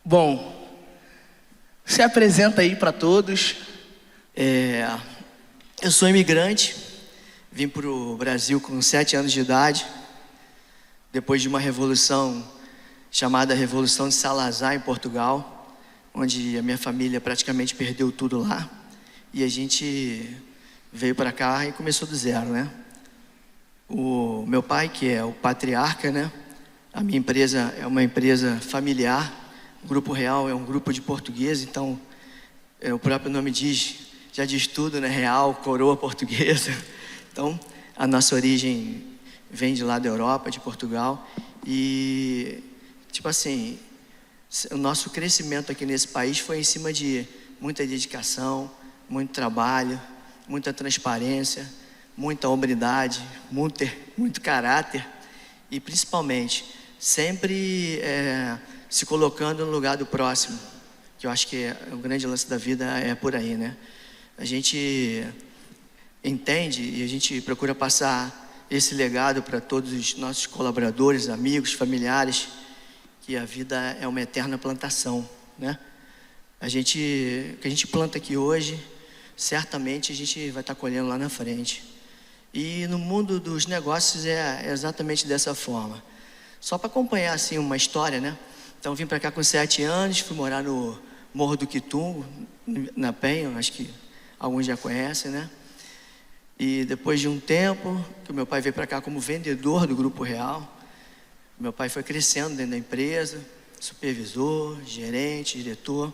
Bom, se apresenta aí para todos. Eu sou imigrante, vim para o Brasil com 7 anos de idade, depois de uma revolução chamada Revolução de Salazar em Portugal, onde a minha família praticamente perdeu tudo lá, e a gente veio para cá e começou do zero, né? O meu pai, que é o patriarca, né? A minha empresa é uma empresa familiar. O Grupo Real é um grupo de portugueses, então o próprio nome já diz tudo, né? Real, coroa portuguesa. Então, a nossa origem vem de lá da Europa, de Portugal. E, tipo assim, o nosso crescimento aqui nesse país foi em cima de muita dedicação, muito trabalho, muita transparência, muita hombridade, muito caráter e, principalmente, sempre se colocando no lugar do próximo, que eu acho que o grande lance da vida é por aí, né? A gente entende e a gente procura passar esse legado para todos os nossos colaboradores, amigos, familiares, que a vida é uma eterna plantação, né? O que a gente planta aqui hoje, certamente a gente vai estar colhendo lá na frente. E no mundo dos negócios é exatamente dessa forma. Só para acompanhar assim uma história, né? Então vim para cá com 7 anos, fui morar no Morro do Quitungo, na Penha, acho que alguns já conhecem, né? E depois de um tempo, que o meu pai veio para cá como vendedor do Grupo Real, meu pai foi crescendo dentro da empresa, supervisor, gerente, diretor.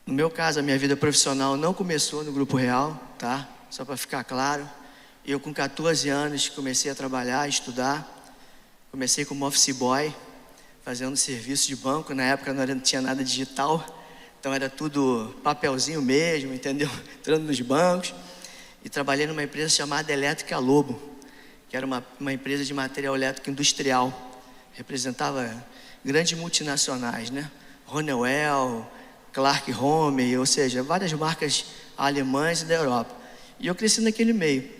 No meu caso, a minha vida profissional não começou no Grupo Real, tá? Só para ficar claro. Eu com 14 anos comecei a trabalhar, a estudar. Comecei como office boy, fazendo serviço de banco. Na época não tinha nada digital, então era tudo papelzinho mesmo, entendeu? Entrando nos bancos. E trabalhei numa empresa chamada Elétrica Lobo, que era uma empresa de material elétrico industrial. Representava grandes multinacionais, né? Honeywell, Clark Home, ou seja, várias marcas alemãs e da Europa. E eu cresci naquele meio.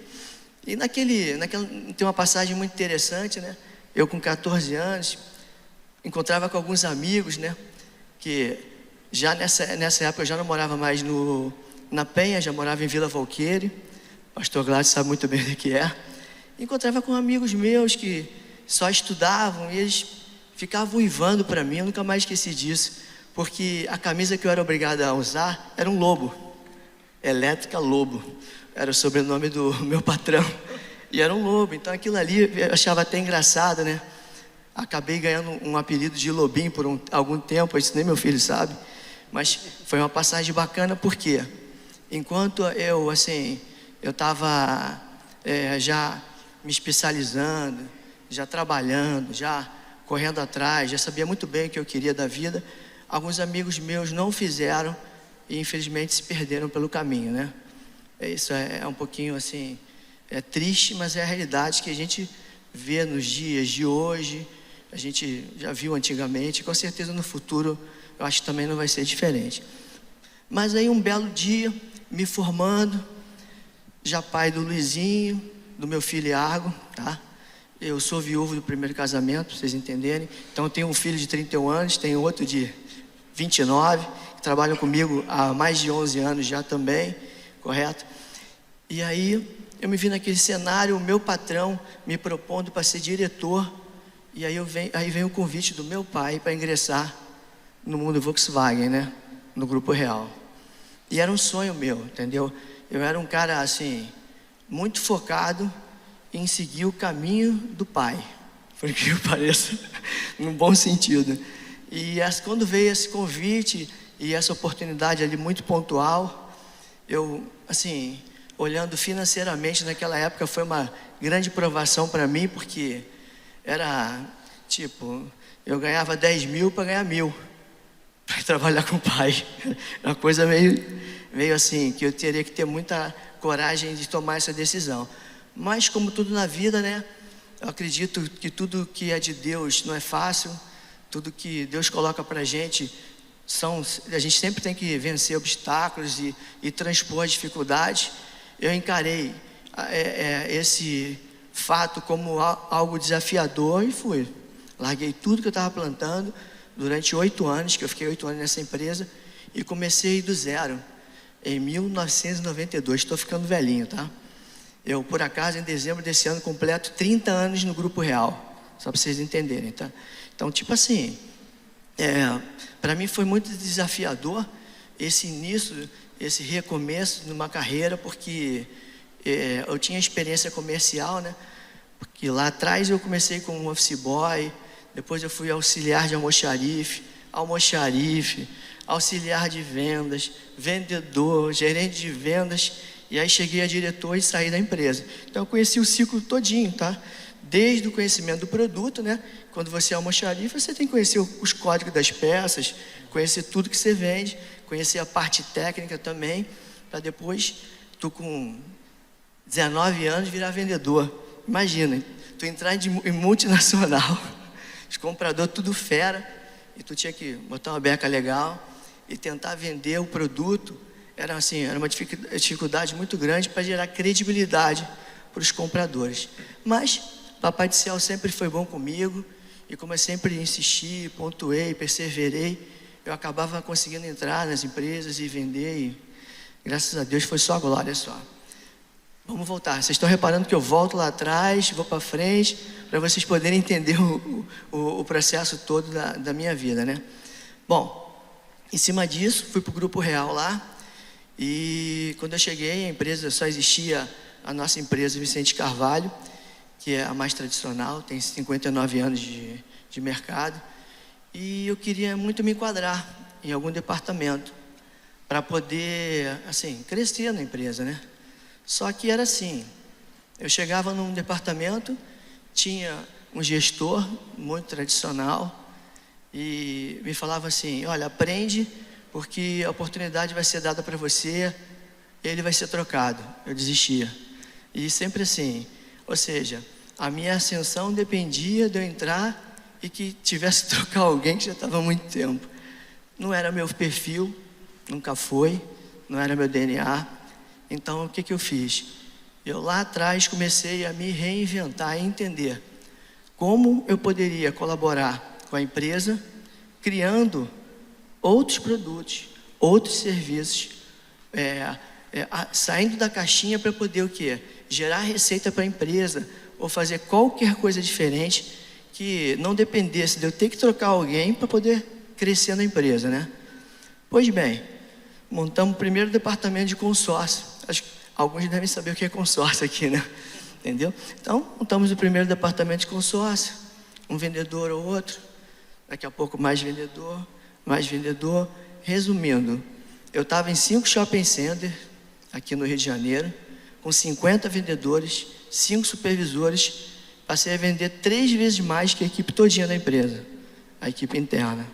E tem uma passagem muito interessante, né? Eu com 14 anos, encontrava com alguns amigos, né? Que já nessa época eu já não morava mais na Penha, já morava em Vila Valqueire. O pastor Gladys sabe muito bem o que é. Encontrava com amigos meus que só estudavam e eles ficavam uivando para mim, eu nunca mais esqueci disso, porque a camisa que eu era obrigado a usar era um lobo, Elétrica Lobo, era o sobrenome do meu patrão, e era um lobo, então aquilo ali eu achava até engraçado, né? Acabei ganhando um apelido de Lobinho por algum tempo, isso nem meu filho sabe, mas foi uma passagem bacana, porque enquanto eu estava já me especializando, já trabalhando, já correndo atrás, já sabia muito bem o que eu queria da vida, alguns amigos meus não fizeram e infelizmente se perderam pelo caminho, né? Isso é um pouquinho assim, é triste, mas é a realidade que a gente vê nos dias de hoje, a gente já viu antigamente, com certeza no futuro eu acho que também não vai ser diferente. Mas aí um belo dia, me formando, já pai do Luizinho, do meu filho Iago, tá? Eu sou viúvo do primeiro casamento, para vocês entenderem. Então eu tenho um filho de 31 anos, tenho outro de 29, que trabalham comigo há mais de 11 anos já também, correto? E aí eu me vi naquele cenário, o meu patrão me propondo para ser diretor, e aí vem o convite do meu pai para ingressar no mundo Volkswagen, né? No Grupo Real. E era um sonho meu, entendeu? Eu era um cara assim, muito focado em seguir o caminho do pai, por que pareça, num bom sentido. E quando veio esse convite e essa oportunidade ali muito pontual, eu, assim, olhando financeiramente naquela época, foi uma grande provação para mim, porque era tipo, eu ganhava 10 mil para ganhar 1.000, para trabalhar com o pai. Uma coisa meio assim, que eu teria que ter muita coragem de tomar essa decisão. Mas como tudo na vida, né? Eu acredito que tudo que é de Deus não é fácil. Tudo que Deus coloca pra gente a gente sempre tem que vencer obstáculos e transpor dificuldades. Eu encarei esse fato como algo desafiador e fui. Larguei tudo que eu estava plantando durante 8 anos, que eu fiquei 8 anos nessa empresa, e comecei do zero, em 1992. Estou ficando velhinho, tá? Eu, por acaso, em dezembro desse ano, completo 30 anos no Grupo Real, só para vocês entenderem, tá? Então, tipo assim, para mim foi muito desafiador esse início, esse recomeço numa carreira, porque eu tinha experiência comercial, né? Porque lá atrás eu comecei como office boy, depois eu fui auxiliar de almoxarife, auxiliar de vendas, vendedor, gerente de vendas, e aí cheguei a diretor e saí da empresa. Então eu conheci o ciclo todinho, tá? Desde o conhecimento do produto, né? Quando você é almoxarife, você tem que conhecer os códigos das peças, conhecer tudo que você vende, conhecer a parte técnica também, para depois, tu com 19 anos virar vendedor. Imagina, tu entrar em multinacional, os compradores tudo fera, e tu tinha que botar uma beca legal e tentar vender o produto. Era uma dificuldade muito grande para gerar credibilidade para os compradores. Mas Papai do Céu sempre foi bom comigo, e como eu sempre insisti, pontuei, perseverei, eu acabava conseguindo entrar nas empresas e vender, e graças a Deus foi só glória só. Vamos voltar. Vocês estão reparando que eu volto lá atrás, vou para frente, para vocês poderem entender o processo todo da minha vida, né? Bom, em cima disso, fui para o Grupo Real lá, e quando eu cheguei, a empresa só existia a nossa empresa Vicente Carvalho, que é a mais tradicional, tem 59 anos de mercado, e eu queria muito me enquadrar em algum departamento para poder, assim, crescer na empresa, né? Só que era assim, eu chegava num departamento, tinha um gestor muito tradicional e me falava assim: olha, aprende, porque a oportunidade vai ser dada para você, ele vai ser trocado. Eu desistia. E sempre assim, ou seja, a minha ascensão dependia de eu entrar e que tivesse que trocar alguém que já estava há muito tempo. Não era meu perfil, nunca foi, não era meu DNA. Então o que eu fiz? Eu lá atrás comecei a me reinventar e entender como eu poderia colaborar com a empresa, criando outros produtos, outros serviços, saindo da caixinha para poder o quê? Gerar receita para a empresa, ou fazer qualquer coisa diferente que não dependesse de eu ter que trocar alguém para poder crescer na empresa, né? Pois bem, montamos o primeiro departamento de consórcio. Acho que alguns devem saber o que é consórcio aqui, né? Entendeu? Então, montamos o primeiro departamento de consórcio, um vendedor ou outro, daqui a pouco mais vendedor. Resumindo, eu estava em 5 shopping centers aqui no Rio de Janeiro, com 50 vendedores, 5 supervisores. Passei a vender 3 vezes mais que a equipe todinha da empresa, a equipe interna.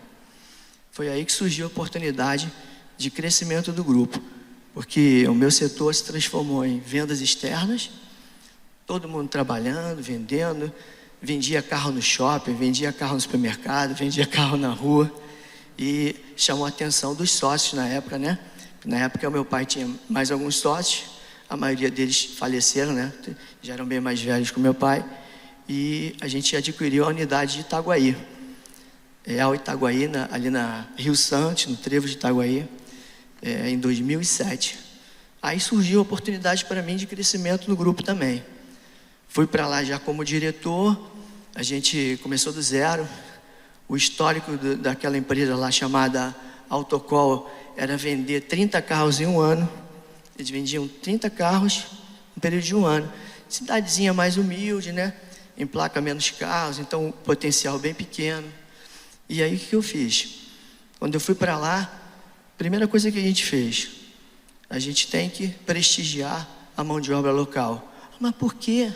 Foi aí que surgiu a oportunidade de crescimento do grupo, porque o meu setor se transformou em vendas externas, todo mundo trabalhando, vendendo, vendia carro no shopping, vendia carro no supermercado, vendia carro na rua, e chamou a atenção dos sócios na época, né? Na época o meu pai tinha mais alguns sócios, a maioria deles faleceram, né? Já eram bem mais velhos que o meu pai, e a gente adquiriu a unidade de Itaguaí, ao Itaguaí, ali na Rio Santos, no trevo de Itaguaí, em 2007. Aí surgiu a oportunidade para mim de crescimento no grupo também. Fui para lá já como diretor, a gente começou do zero. O histórico daquela empresa lá chamada Autocol era vender 30 carros em um ano. Eles vendiam 30 carros no período de um ano. Cidadezinha mais humilde, né? Emplaca menos carros, então o potencial bem pequeno. E aí o que eu fiz? Quando eu fui para lá, a primeira coisa que a gente fez, a gente tem que prestigiar a mão de obra local. Mas por quê?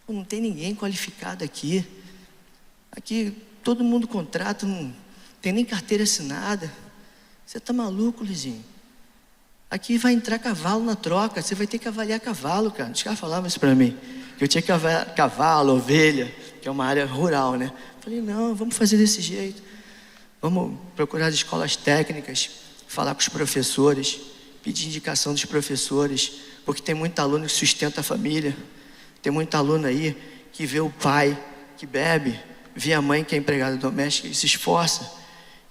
Não tem ninguém qualificado aqui. Aqui todo mundo contrata, não tem nem carteira assinada. Você está maluco, Luizinho? Aqui vai entrar cavalo na troca, você vai ter que avaliar cavalo, cara. Os caras falavam isso para mim, que eu tinha que avaliar cavalo, ovelha, que é uma área rural, né? Falei, não, vamos fazer desse jeito. Vamos procurar as escolas técnicas, falar com os professores, pedir indicação dos professores, porque tem muito aluno que sustenta a família, tem muito aluno aí que vê o pai que bebe, vê a mãe que é empregada doméstica e se esforça,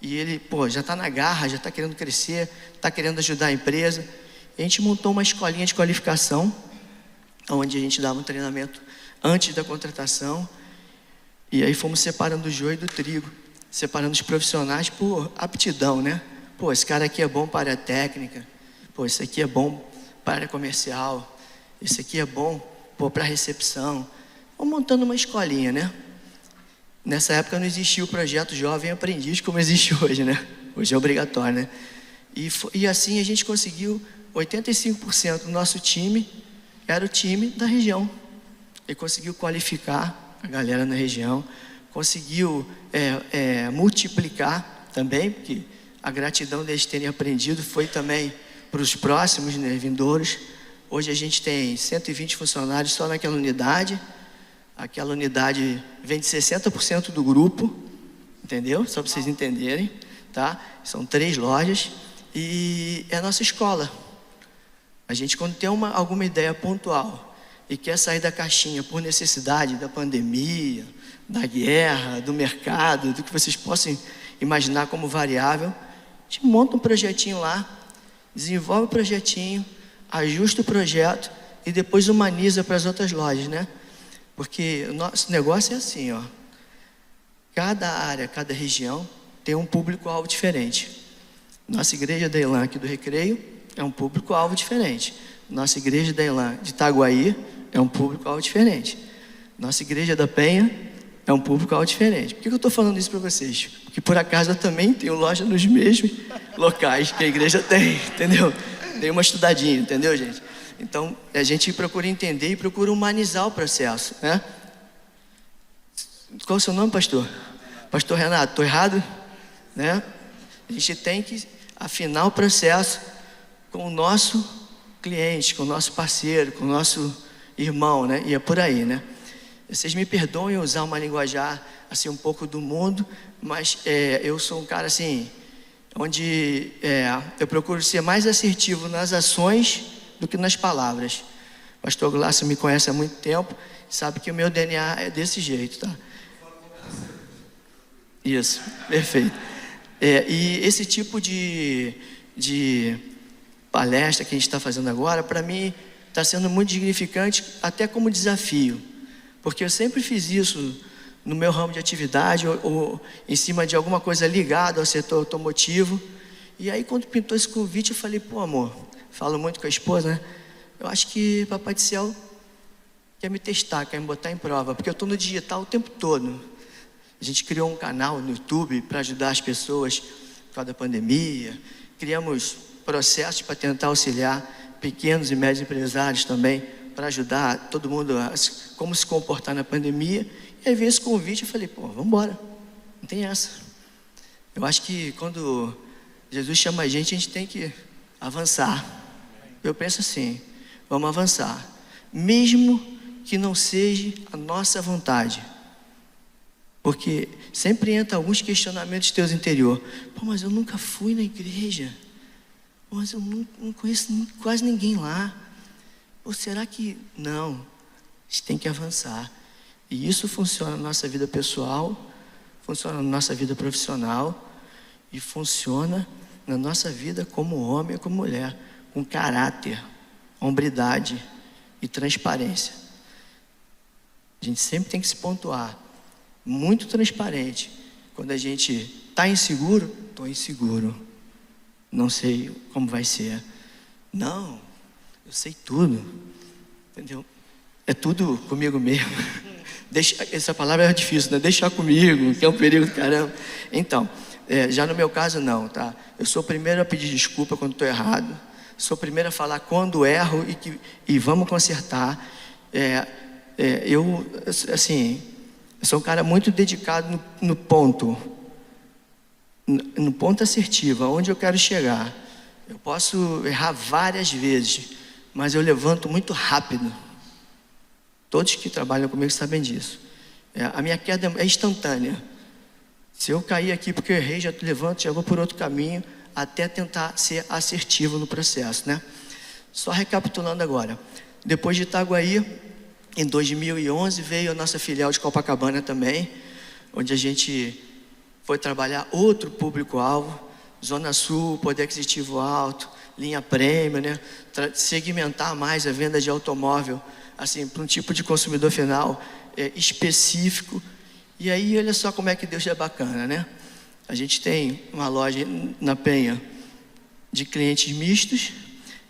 e ele, já está na garra, já está querendo crescer, está querendo ajudar a empresa. E a gente montou uma escolinha de qualificação, onde a gente dava um treinamento antes da contratação, e aí fomos separando o joio do trigo, separando os profissionais por aptidão, né? Esse cara aqui é bom para a área técnica, esse aqui é bom para a área comercial, esse aqui é bom, para a recepção. Vamos montando uma escolinha, né? Nessa época não existia o projeto Jovem Aprendiz como existe hoje, né? Hoje é obrigatório, né? E assim a gente conseguiu 85% do nosso time, era o time da região. Ele conseguiu qualificar a galera na região, conseguiu multiplicar também, porque a gratidão deles terem aprendido foi também para os próximos, né, vindouros. Hoje a gente tem 120 funcionários só naquela unidade. Aquela unidade vem de 60% do grupo, entendeu? Só para vocês entenderem, tá? São 3 lojas e é a nossa escola. A gente, quando tem alguma ideia pontual e quer sair da caixinha por necessidade da pandemia, da guerra, do mercado, do que vocês possam imaginar como variável, a gente monta um projetinho lá, desenvolve o projetinho, ajusta o projeto e depois humaniza para as outras lojas, né? Porque o nosso negócio é assim, ó. Cada área, cada região tem um público-alvo diferente. Nossa igreja da Elan aqui do Recreio é um público-alvo diferente. Nossa igreja da Elan de Itaguaí é um público-alvo diferente. Nossa igreja da Penha é um público-alvo diferente. Por que eu estou falando isso para vocês? Porque por acaso eu também tenho loja nos mesmos locais que a igreja tem, entendeu? Dei uma estudadinha, entendeu, gente? Então, a gente procura entender e procura humanizar o processo, né? Qual é o seu nome, pastor? Pastor Renato, estou errado? Né? A gente tem que afinar o processo com o nosso cliente, com o nosso parceiro, com o nosso irmão, né? E é por aí, né? Vocês me perdoem usar uma linguajar, assim, um pouco do mundo, mas eu sou um cara, assim, onde eu procuro ser mais assertivo nas ações do que nas palavras. O pastor Glácio me conhece há muito tempo, sabe que o meu DNA é desse jeito, tá? Isso, perfeito. E esse tipo de palestra que a gente está fazendo agora, para mim, está sendo muito dignificante, até como desafio, porque eu sempre fiz isso no meu ramo de atividade, ou em cima de alguma coisa ligada ao setor automotivo. E aí, quando pintou esse convite, eu falei, amor, falo muito com a esposa, né? Eu acho que Papai do Céu quer me testar, quer me botar em prova, porque eu estou no digital o tempo todo. A gente criou um canal no YouTube para ajudar as pessoas por causa da pandemia. Criamos processos para tentar auxiliar pequenos e médios empresários também, para ajudar todo mundo a como se comportar na pandemia. E aí veio esse convite e eu falei, vamos embora, não tem essa. Eu acho que quando Jesus chama a gente tem que avançar. Eu penso assim, vamos avançar, mesmo que não seja a nossa vontade, porque sempre entra alguns questionamentos teus interior. Mas eu nunca fui na igreja, mas eu não conheço quase ninguém lá. Será que não? A gente tem que avançar. E isso funciona na nossa vida pessoal, funciona na nossa vida profissional e funciona na nossa vida como homem e como mulher, com caráter, hombridade e transparência. A gente sempre tem que se pontuar, muito transparente. Quando a gente está inseguro, estou inseguro, não sei como vai ser. Não, eu sei tudo, entendeu? É tudo comigo mesmo. Essa palavra é difícil, né? Deixar comigo, que é um perigo do caramba. Então, já no meu caso não, tá? Eu sou o primeiro a pedir desculpa quando estou errado. Sou o primeiro a falar quando erro e vamos consertar. Eu sou um cara muito dedicado no ponto assertivo, aonde eu quero chegar. Eu posso errar várias vezes, mas eu levanto muito rápido. Todos que trabalham comigo sabem disso. A minha queda é instantânea. Se eu cair aqui porque eu errei, já levanto, já vou por outro caminho, até tentar ser assertivo no processo, né? Só recapitulando agora. Depois de Itaguaí, em 2011, veio a nossa filial de Copacabana também, onde a gente foi trabalhar outro público-alvo, Zona Sul, poder aquisitivo alto, linha prêmio, né? Segmentar mais a venda de automóvel, assim, para um tipo de consumidor final específico. E aí, olha só como é que Deus é bacana, né? A gente tem uma loja na Penha de clientes mistos,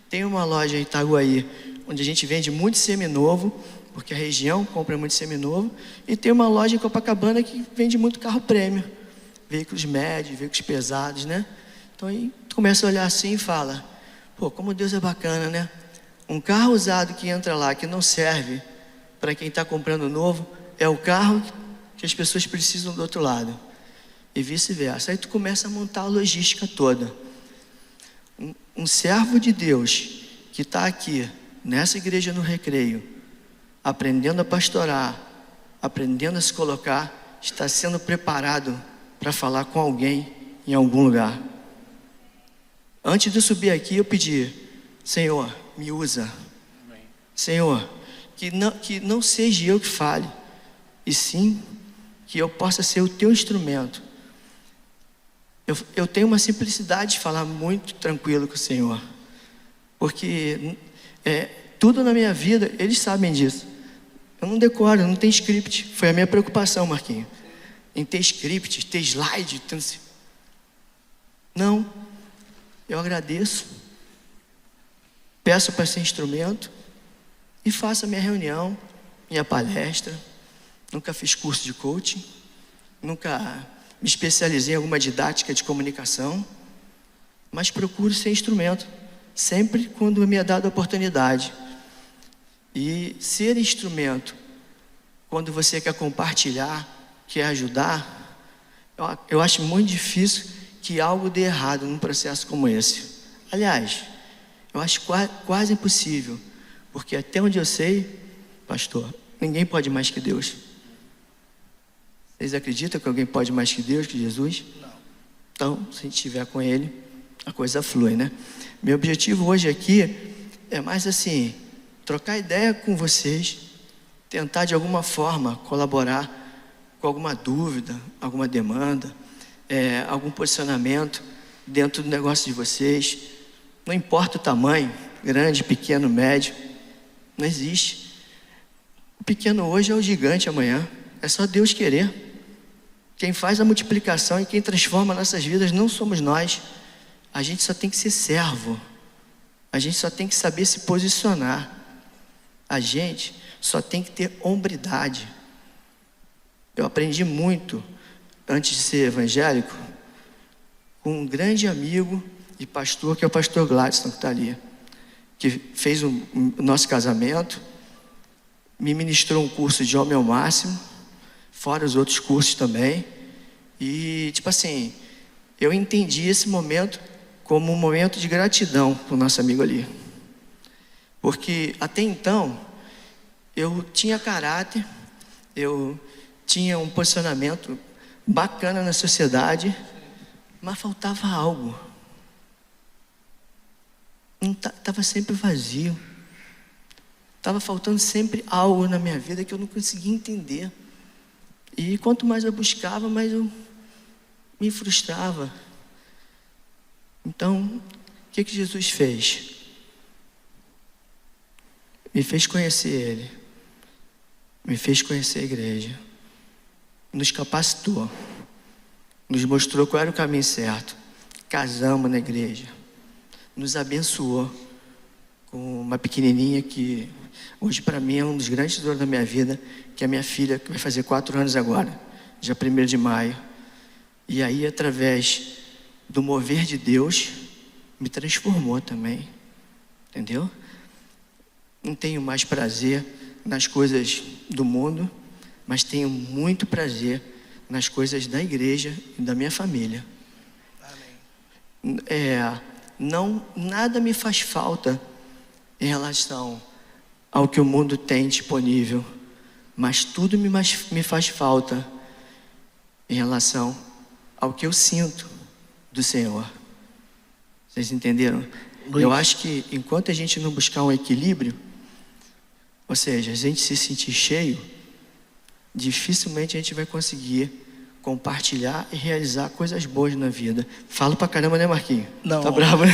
tem uma loja em Itaguaí, onde a gente vende muito seminovo, porque a região compra muito seminovo, e tem uma loja em Copacabana que vende muito carro prêmio, veículos médios, veículos pesados, né? Então aí tu começa a olhar assim e fala, pô, como Deus é bacana, né? Um carro usado que entra lá, que não serve para quem está comprando novo, é o carro que as pessoas precisam do outro lado, e vice-versa. Aí tu começa a montar a logística toda. Um servo de Deus que está aqui nessa igreja no Recreio, aprendendo a pastorar, aprendendo a se colocar, está sendo preparado para falar com alguém em algum lugar. Antes de eu subir aqui, eu pedi, Senhor, me usa. Senhor, que não seja eu que fale, e sim que eu possa ser o teu instrumento. Eu tenho uma simplicidade de falar muito tranquilo com o Senhor, porque tudo na minha vida, eles sabem disso. Eu não decoro, não tem script. Foi a minha preocupação, Marquinhos, em ter script, ter slide. Não, eu agradeço, peço para ser instrumento e faço a minha reunião, minha palestra. Nunca fiz curso de coaching, nunca me especializei em alguma didática de comunicação, mas procuro ser instrumento, sempre quando me é dada a oportunidade. E ser instrumento, quando você quer compartilhar, quer ajudar, eu acho muito difícil que algo dê errado num processo como esse. Aliás, eu acho quase impossível, porque até onde eu sei, pastor, ninguém pode mais que Deus. Vocês acreditam que alguém pode mais que Deus, que Jesus? Não. Então, se a gente estiver com Ele, a coisa flui, né? Meu objetivo hoje aqui é mais assim, trocar ideia com vocês, tentar de alguma forma colaborar com alguma dúvida, alguma demanda, algum posicionamento dentro do negócio de vocês. Não importa o tamanho, grande, pequeno, médio, não existe. O pequeno hoje é o gigante amanhã, é só Deus querer. Quem faz a multiplicação e quem transforma nossas vidas não somos nós. A gente só tem que ser servo. A gente só tem que saber se posicionar. A gente só tem que ter hombridade. Eu aprendi muito, antes de ser evangélico, com um grande amigo e pastor, que é o pastor Gladson, que está ali, que fez o nosso casamento, me ministrou um curso de homem ao máximo, fora os outros cursos também. E tipo assim, eu entendi esse momento como um momento de gratidão para o nosso amigo ali, porque até então eu tinha caráter, eu tinha um posicionamento bacana na sociedade, mas faltava algo. Estava sempre vazio, estava faltando sempre algo na minha vida que eu não conseguia entender. E quanto mais eu buscava, mais eu me frustrava. Então, o que Jesus fez? Me fez conhecer Ele, me fez conhecer a igreja, nos capacitou, nos mostrou qual era o caminho certo, casamos na igreja, nos abençoou com uma pequenininha que hoje para mim é um dos grandes tesouros da minha vida, que é a minha filha, que vai fazer 4 anos agora, dia 1º de maio. E aí, através do mover de Deus, me transformou também, entendeu? Não tenho mais prazer nas coisas do mundo, mas tenho muito prazer nas coisas da igreja e da minha família. Amém. Nada me faz falta em relação ao que o mundo tem disponível, mas tudo me faz falta em relação ao que eu sinto do Senhor. Vocês entenderam? Luiz. Eu acho que enquanto a gente não buscar um equilíbrio, ou seja, a gente se sentir cheio, dificilmente a gente vai conseguir compartilhar e realizar coisas boas na vida. Falo pra caramba, né, Marquinhos? Não. Tá bravo, né?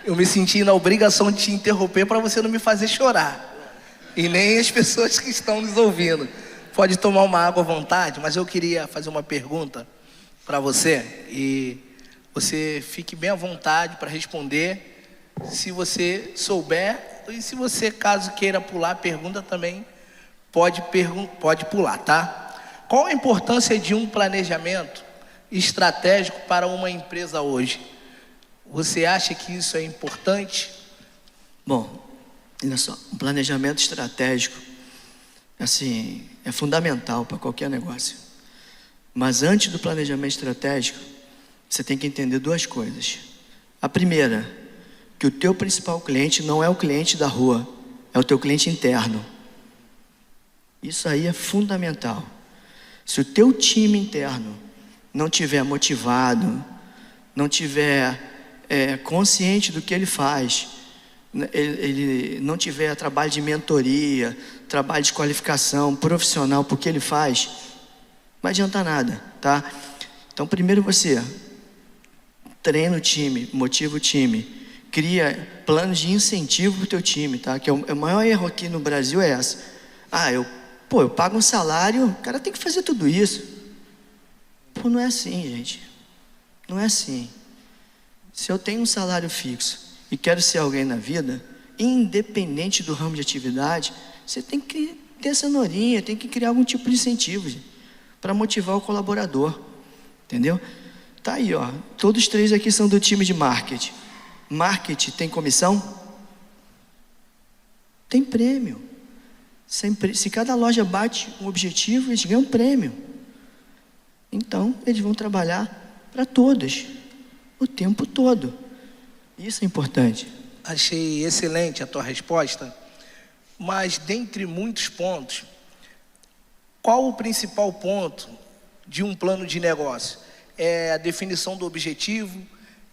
Eu me senti na obrigação de te interromper para você não me fazer chorar. E nem as pessoas que estão nos ouvindo. Pode tomar uma água à vontade, mas eu queria fazer uma pergunta para você. E você fique bem à vontade para responder. Se você souber, e se você, caso queira pular a pergunta também, pode pular, tá? Qual a importância de um planejamento estratégico para uma empresa hoje? Você acha que isso é importante? Bom, olha só, um planejamento estratégico, assim, é fundamental para qualquer negócio. Mas antes do planejamento estratégico, você tem que entender duas coisas. A primeira, que o teu principal cliente não é o cliente da rua, é o teu cliente interno. Isso aí é fundamental. Se o teu time interno não tiver motivado, não tiver consciente do que ele faz, ele não tiver trabalho de mentoria, trabalho de qualificação profissional porque ele faz, não vai adiantar nada, tá? Então primeiro você treina o time, motiva o time, cria planos de incentivo para o teu time, tá? Que o maior erro aqui no Brasil é essa. Eu pago um salário, o cara tem que fazer tudo isso. Pô, não é assim, gente. Não é assim. Se eu tenho um salário fixo e quero ser alguém na vida, independente do ramo de atividade, você tem que ter cenourinha, tem que criar algum tipo de incentivo para motivar o colaborador. Entendeu? Tá aí, ó. Todos três aqui são do time de marketing. Marketing tem comissão? Tem prêmio. Se cada loja bate um objetivo, eles ganham um prêmio. Então, eles vão trabalhar para todos, o tempo todo. Isso é importante. Achei excelente a tua resposta, mas dentre muitos pontos, qual o principal ponto de um plano de negócio? É a definição do objetivo?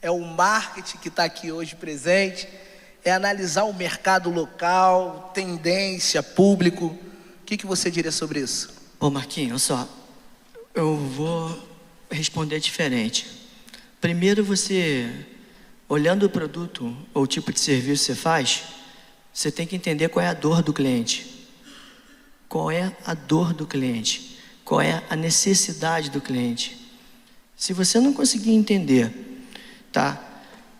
É o marketing que está aqui hoje presente? É analisar o mercado local, tendência, público? O que você diria sobre isso? Ô Marquinhos, olha só, eu vou responder diferente. Primeiro você, olhando o produto ou o tipo de serviço que você faz, você tem que entender qual é a dor do cliente. Qual é a dor do cliente? Qual é a necessidade do cliente? Se você não conseguir entender, tá,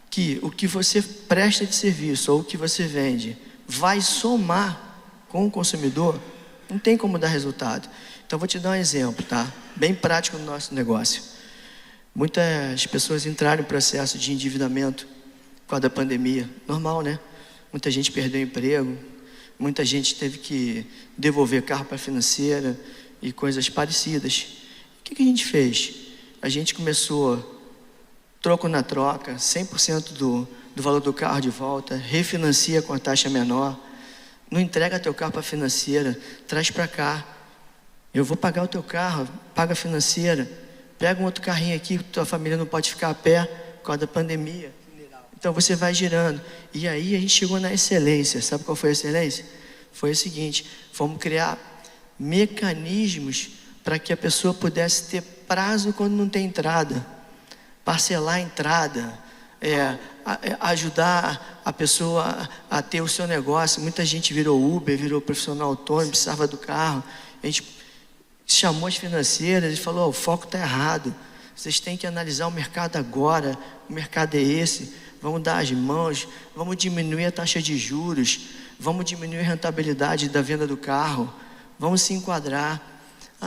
que o que você presta de serviço ou o que você vende vai somar com o consumidor, não tem como dar resultado. Então vou te dar um exemplo, tá? Bem prático no nosso negócio. Muitas pessoas entraram em processo de endividamento por causa da pandemia. Normal, né? Muita gente perdeu emprego, muita gente teve que devolver carro para a financeira e coisas parecidas. O que a gente fez? A gente começou troco na troca, 100% do valor do carro de volta, refinancia com a taxa menor, não entrega teu carro para a financeira, traz para cá. Eu vou pagar o teu carro, paga a financeira, pega um outro carrinho aqui, que tua família não pode ficar a pé por causa da pandemia. Então você vai girando. E aí a gente chegou na excelência. Sabe qual foi a excelência? Foi o seguinte: fomos criar mecanismos para que a pessoa pudesse ter prazo quando não tem entrada, parcelar a entrada, ajudar a pessoa a ter o seu negócio. Muita gente virou Uber, virou profissional autônomo, precisava do carro. A gente chamou as financeiras e falou: o foco está errado, vocês têm que analisar o mercado agora, o mercado é esse, vamos dar as mãos, vamos diminuir a taxa de juros, vamos diminuir a rentabilidade da venda do carro, vamos se enquadrar.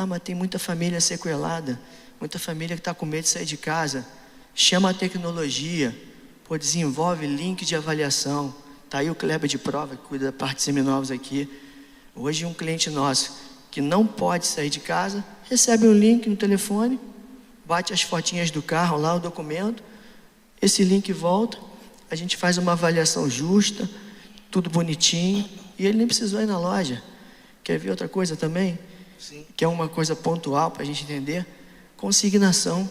Mas tem muita família sequelada, muita família que está com medo de sair de casa. Chama a tecnologia, desenvolve link de avaliação. Está aí o Kleber de Prova, que cuida da parte de seminovos aqui. Hoje um cliente nosso que não pode sair de casa, recebe um link no telefone, bate as fotinhas do carro lá, o documento, esse link volta, a gente faz uma avaliação justa, tudo bonitinho, e ele nem precisou ir na loja. Quer ver outra coisa também? Sim. Que é uma coisa pontual para a gente entender: consignação.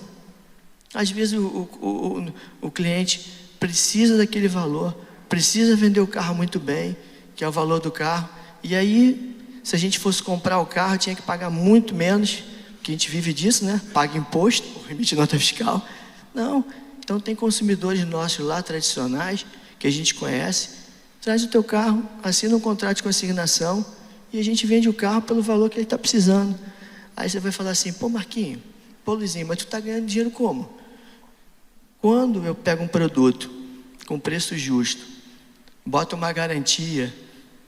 Às vezes o cliente precisa daquele valor, precisa vender o carro muito bem, que é o valor do carro. E aí, se a gente fosse comprar o carro, tinha que pagar muito menos, que a gente vive disso, né? Paga imposto, emite nota fiscal. Não, então tem consumidores nossos lá, tradicionais, que a gente conhece. Traz o teu carro, assina um contrato de consignação e a gente vende o carro pelo valor que ele está precisando. Aí você vai falar assim, pô Marquinhos, pô Luizinho, mas tu está ganhando dinheiro como? Quando eu pego um produto com preço justo, boto uma garantia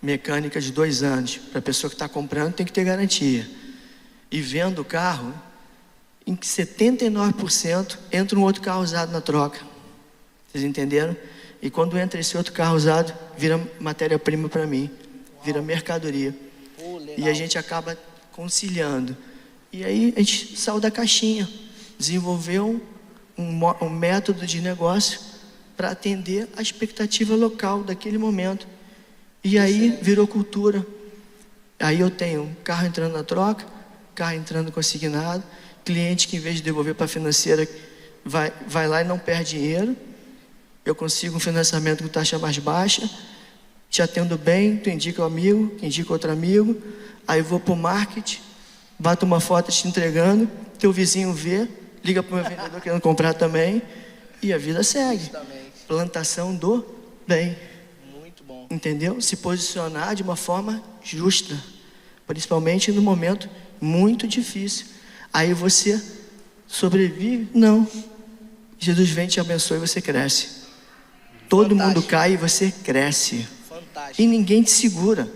mecânica de 2 anos, para a pessoa que está comprando tem que ter garantia, e vendo o carro, em 79% entra um outro carro usado na troca. Vocês entenderam? E quando entra esse outro carro usado, vira matéria-prima para mim, vira mercadoria. E a gente acaba conciliando. E aí a gente saiu da caixinha, desenvolveu um método de negócio para atender a expectativa local daquele momento. E aí virou cultura. Aí eu tenho um carro entrando na troca, carro entrando consignado, cliente que em vez de devolver para a financeira, vai lá e não perde dinheiro. Eu consigo um financiamento com taxa mais baixa, te atendo bem, tu indica um amigo, que indica outro amigo, aí vou para o marketing, bato uma foto te entregando, teu vizinho vê, liga para o meu vendedor querendo comprar também, e a vida segue. Plantação do bem. Muito bom. Entendeu? Se posicionar de uma forma justa, principalmente no momento muito difícil. Aí você sobrevive? Não. Jesus vem, te abençoe e você cresce. Todo mundo cai e você cresce. Fantástico. E ninguém te segura.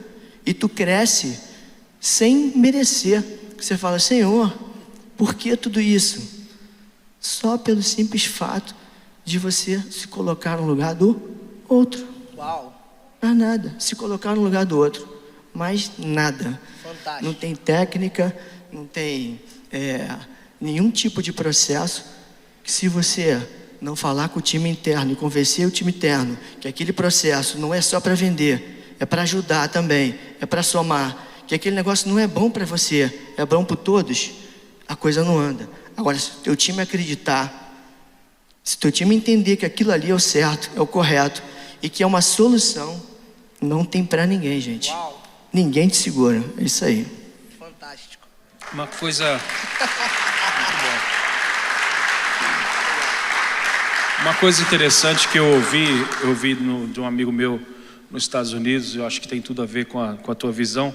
E tu cresce sem merecer. Você fala, Senhor, por que tudo isso? Só pelo simples fato de você se colocar no lugar do outro. Uau. Não é nada. Se colocar no lugar do outro. Mais nada. Fantástico. Não tem técnica, não tem nenhum tipo de processo que, se você não falar com o time interno e convencer o time interno que aquele processo não é só para vender, é para ajudar também, é para somar, que aquele negócio não é bom para você, é bom para todos, a coisa não anda. Agora, se o teu time acreditar, se o teu time entender que aquilo ali é o certo, é o correto e que é uma solução, não tem para ninguém, gente. Uau. Ninguém te segura, é isso aí. Fantástico. Uma coisa... Muito bom. Uma coisa interessante que eu ouvi de um amigo meu nos Estados Unidos, eu acho que tem tudo a ver com a tua visão,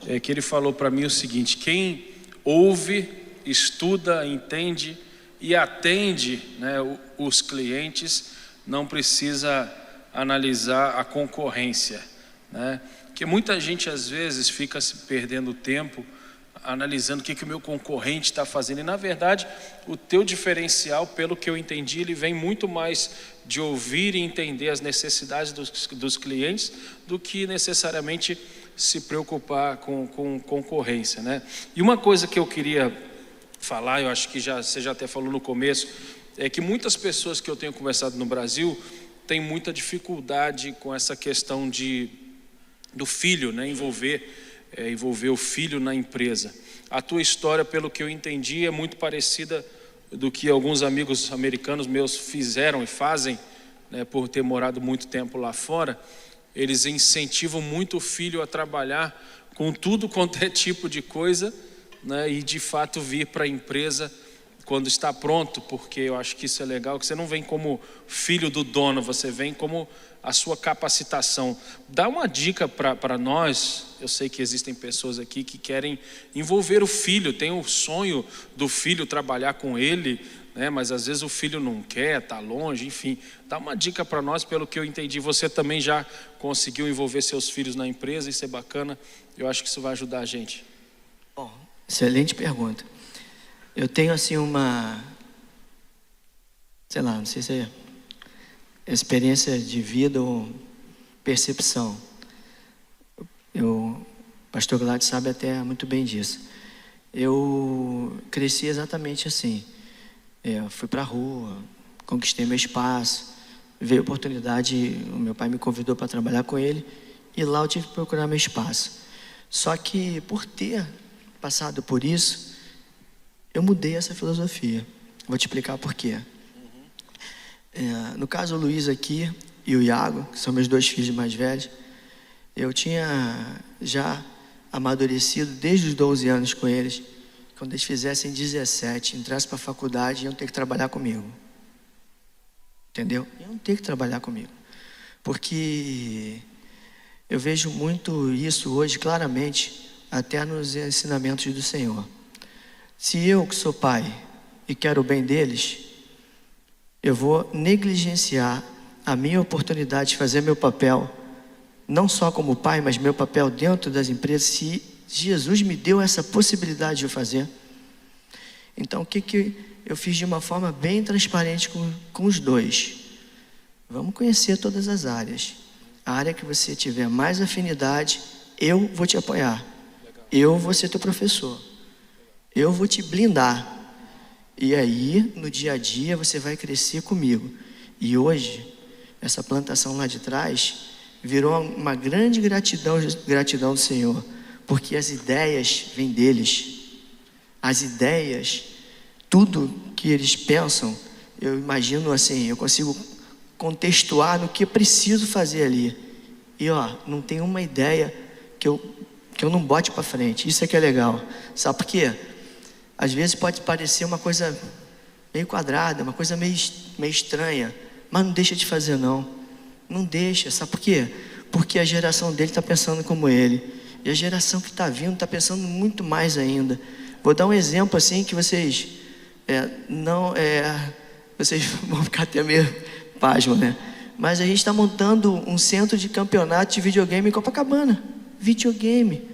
é que ele falou para mim o seguinte: quem ouve, estuda, entende e atende, né, os clientes, não precisa analisar a concorrência, né? Porque muita gente às vezes fica se perdendo tempo analisando o que o meu concorrente está fazendo. E na verdade, o teu diferencial, pelo que eu entendi, ele vem muito mais de ouvir e entender as necessidades dos clientes do que necessariamente se preocupar com concorrência, né? E uma coisa que eu queria falar, eu acho que você já até falou no começo, é que muitas pessoas que eu tenho conversado no Brasil têm muita dificuldade com essa questão do filho, né? Envolver o filho na empresa. A tua história, pelo que eu entendi, é muito parecida do que alguns amigos americanos meus fizeram e fazem, né, por ter morado muito tempo lá fora. Eles incentivam muito o filho a trabalhar com tudo quanto é tipo de coisa, né, e de fato vir para a empresa quando está pronto, porque eu acho que isso é legal, que você não vem como filho do dono, você vem como a sua capacitação. Dá uma dica para nós. Eu sei que existem pessoas aqui que querem envolver o filho, tem o sonho do filho trabalhar com ele, né? Mas às vezes o filho não quer, está longe, enfim. Dá uma dica para nós, pelo que eu entendi, você também já conseguiu envolver seus filhos na empresa, isso é bacana, eu acho que isso vai ajudar a gente. Bom, excelente pergunta. Eu tenho assim sei lá, não sei se é experiência de vida ou percepção. O pastor Gladys sabe até muito bem disso. Eu cresci exatamente assim. Eu fui para a rua, conquistei meu espaço, veio a oportunidade, o meu pai me convidou para trabalhar com ele, e lá eu tive que procurar meu espaço. Só que por ter passado por isso, eu mudei essa filosofia. Vou te explicar por quê. No caso, o Luiz aqui e o Iago, que são meus 2 filhos mais velhos, eu tinha já amadurecido desde os 12 anos com eles. Quando eles fizessem 17, entrassem para a faculdade, iam ter que trabalhar comigo. Entendeu? Iam ter que trabalhar comigo. Porque eu vejo muito isso hoje claramente, até nos ensinamentos do Senhor. Se eu, que sou pai e quero o bem deles, eu vou negligenciar a minha oportunidade de fazer meu papel, não só como pai, mas meu papel dentro das empresas, se Jesus me deu essa possibilidade de eu fazer. Então, o que eu fiz de uma forma bem transparente com os 2? Vamos conhecer todas as áreas. A área que você tiver mais afinidade, eu vou te apoiar. Eu vou ser teu professor. Eu vou te blindar. E aí, no dia a dia, você vai crescer comigo. E hoje, essa plantação lá de trás virou uma grande gratidão do Senhor, porque as ideias vêm deles. As ideias, tudo que eles pensam, eu imagino assim, eu consigo contextuar no que preciso fazer ali. E não tem uma ideia que eu não bote para frente. Isso é que é legal. Sabe por quê? Às vezes pode parecer uma coisa meio quadrada, uma coisa meio estranha, mas não deixa de fazer não. Não deixa. Sabe por quê? Porque a geração dele está pensando como ele. E a geração que está vindo está pensando muito mais ainda. Vou dar um exemplo assim que vocês vocês vão ficar até meio pasmo, né? Mas a gente está montando um centro de campeonato de videogame em Copacabana. Videogame.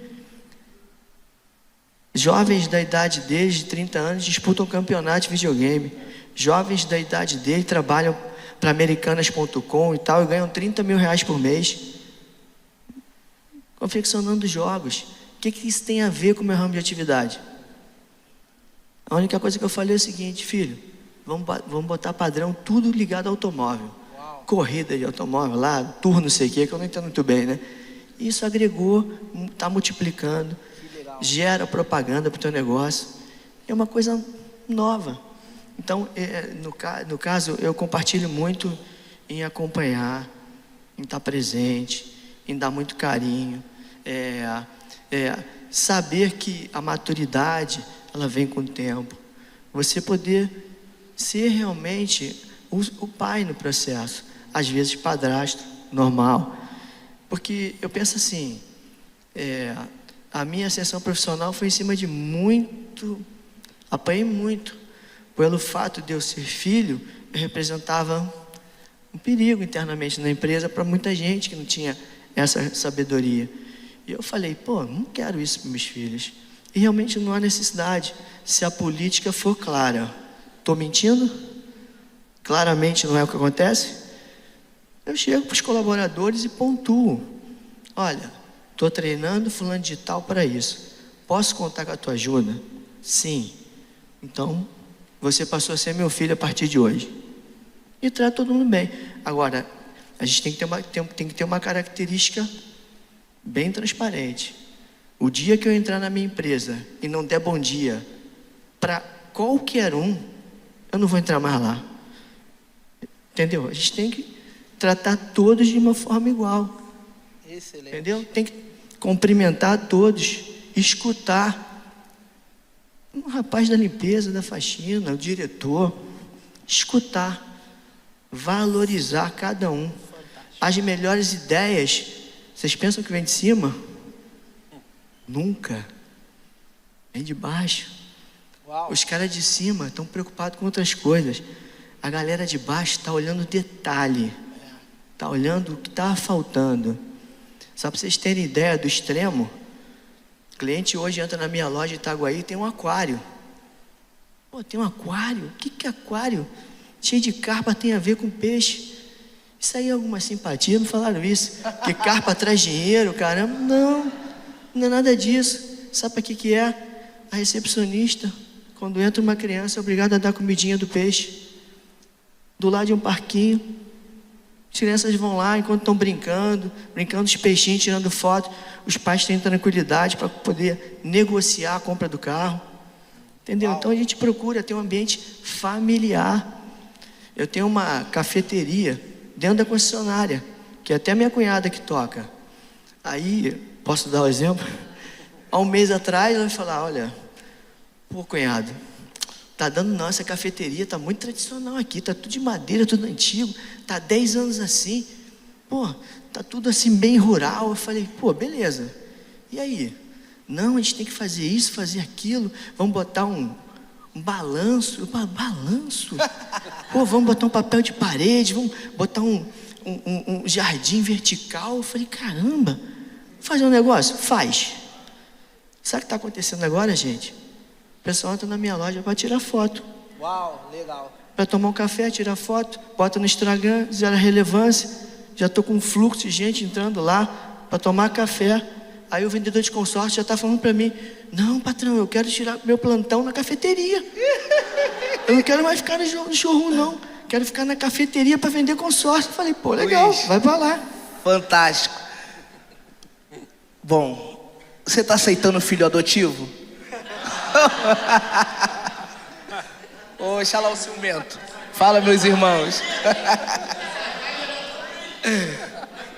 Jovens da idade deles, de 30 anos, disputam campeonato de videogame. Jovens da idade dele trabalham para Americanas.com e tal, e ganham 30 mil reais por mês, confeccionando jogos. O que isso tem a ver com o meu ramo de atividade? A única coisa que eu falei é o seguinte: filho, vamos botar padrão tudo ligado ao automóvel. Uau. Corrida de automóvel lá, turno não sei o que eu não entendo muito bem, né? Isso agregou, está multiplicando, gera propaganda para o teu negócio. É uma coisa nova. Então, no caso, eu compartilho muito em acompanhar, em estar presente, em dar muito carinho, saber que a maturidade, ela vem com o tempo. Você poder ser realmente o pai no processo, às vezes padrasto, normal. Porque eu penso assim, a minha ascensão profissional foi em cima de apanhei muito. Pelo fato de eu ser filho, eu representava um perigo internamente na empresa para muita gente que não tinha essa sabedoria. E eu falei, não quero isso para meus filhos. E realmente não há necessidade, se a política for clara. Estou mentindo? Claramente não é o que acontece? Eu chego para os colaboradores e pontuo. Olha, estou treinando fulano de tal para isso. Posso contar com a tua ajuda? Sim. Então, você passou a ser meu filho a partir de hoje. E trata todo mundo bem. Agora, a gente tem que ter uma característica bem transparente. O dia que eu entrar na minha empresa e não der bom dia para qualquer um, eu não vou entrar mais lá. Entendeu? A gente tem que tratar todos de uma forma igual. Excelente. Entendeu? Tem que cumprimentar todos, escutar. Um rapaz da limpeza, da faxina, o diretor, escutar, valorizar cada um. As melhores ideias, vocês pensam que vem de cima? Nunca. Vem de baixo. Uau. Os caras de cima estão preocupados com outras coisas. A galera de baixo está olhando o detalhe, está olhando o que está faltando. Só para vocês terem ideia do extremo, o cliente hoje entra na minha loja de Itaguaí e tem um aquário. Tem um aquário? O que é aquário? Cheio de carpa tem a ver com peixe. Isso aí é alguma simpatia? Me falaram isso. Que carpa traz dinheiro, caramba. Não é nada disso. Sabe para que é? A recepcionista, quando entra uma criança, é obrigada a dar comidinha do peixe. Do lado de um parquinho. As crianças vão lá enquanto estão brincando os peixinhos, tirando foto. Os pais têm tranquilidade para poder negociar a compra do carro. Entendeu? Então a gente procura ter um ambiente familiar. Eu tenho uma cafeteria dentro da concessionária, que é até minha cunhada que toca. Aí, posso dar um exemplo? Há um mês atrás, ela vai falar, olha, pô, cunhado, tá dando não, essa cafeteria tá muito tradicional aqui, tá tudo de madeira, tudo antigo, tá há 10 anos assim, pô, tá tudo assim bem rural. Eu falei, pô, beleza, e aí? Não, a gente tem que fazer isso, fazer aquilo, vamos botar um balanço. Balanço? Pô, vamos botar um papel de parede, vamos botar um jardim vertical. Eu falei, caramba, fazer um negócio? Faz. Sabe o que está acontecendo agora, gente? O pessoal entra na minha loja para tirar foto. Uau, legal. Para tomar um café, tirar foto, bota no Instagram, zero relevância. Já estou com um fluxo de gente entrando lá para tomar café. Aí o vendedor de consórcio já está falando para mim, não, patrão, eu quero tirar meu plantão na cafeteria. Eu não quero mais ficar no showroom, não. Quero ficar na cafeteria para vender consórcio. Eu falei, pô, legal, Luiz, vai para lá. Fantástico. Bom, você está aceitando filho adotivo? Oxalá o ciumento. Fala, meus irmãos.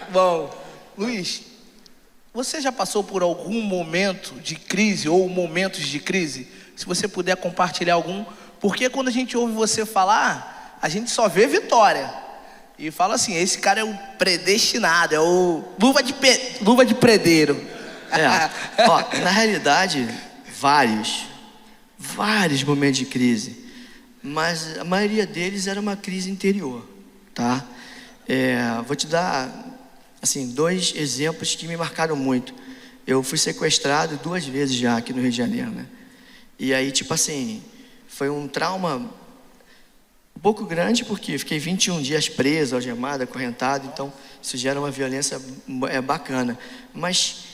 Bom, Luiz, você já passou por algum momento de crise ou momentos de crise? Se você puder compartilhar algum, porque quando a gente ouve você falar, a gente só vê vitória. E fala assim, esse cara é o predestinado, é o luva de predeiro. Ó, na realidade, vários momentos de crise. Mas a maioria deles era uma crise interior, tá? Vou te dar, assim, 2 exemplos que me marcaram muito. Eu fui sequestrado 2 vezes já aqui no Rio de Janeiro, né? E aí, tipo assim, foi um trauma um pouco grande, porque fiquei 21 dias preso, algemado, acorrentado, então isso gera uma violência bacana. Mas,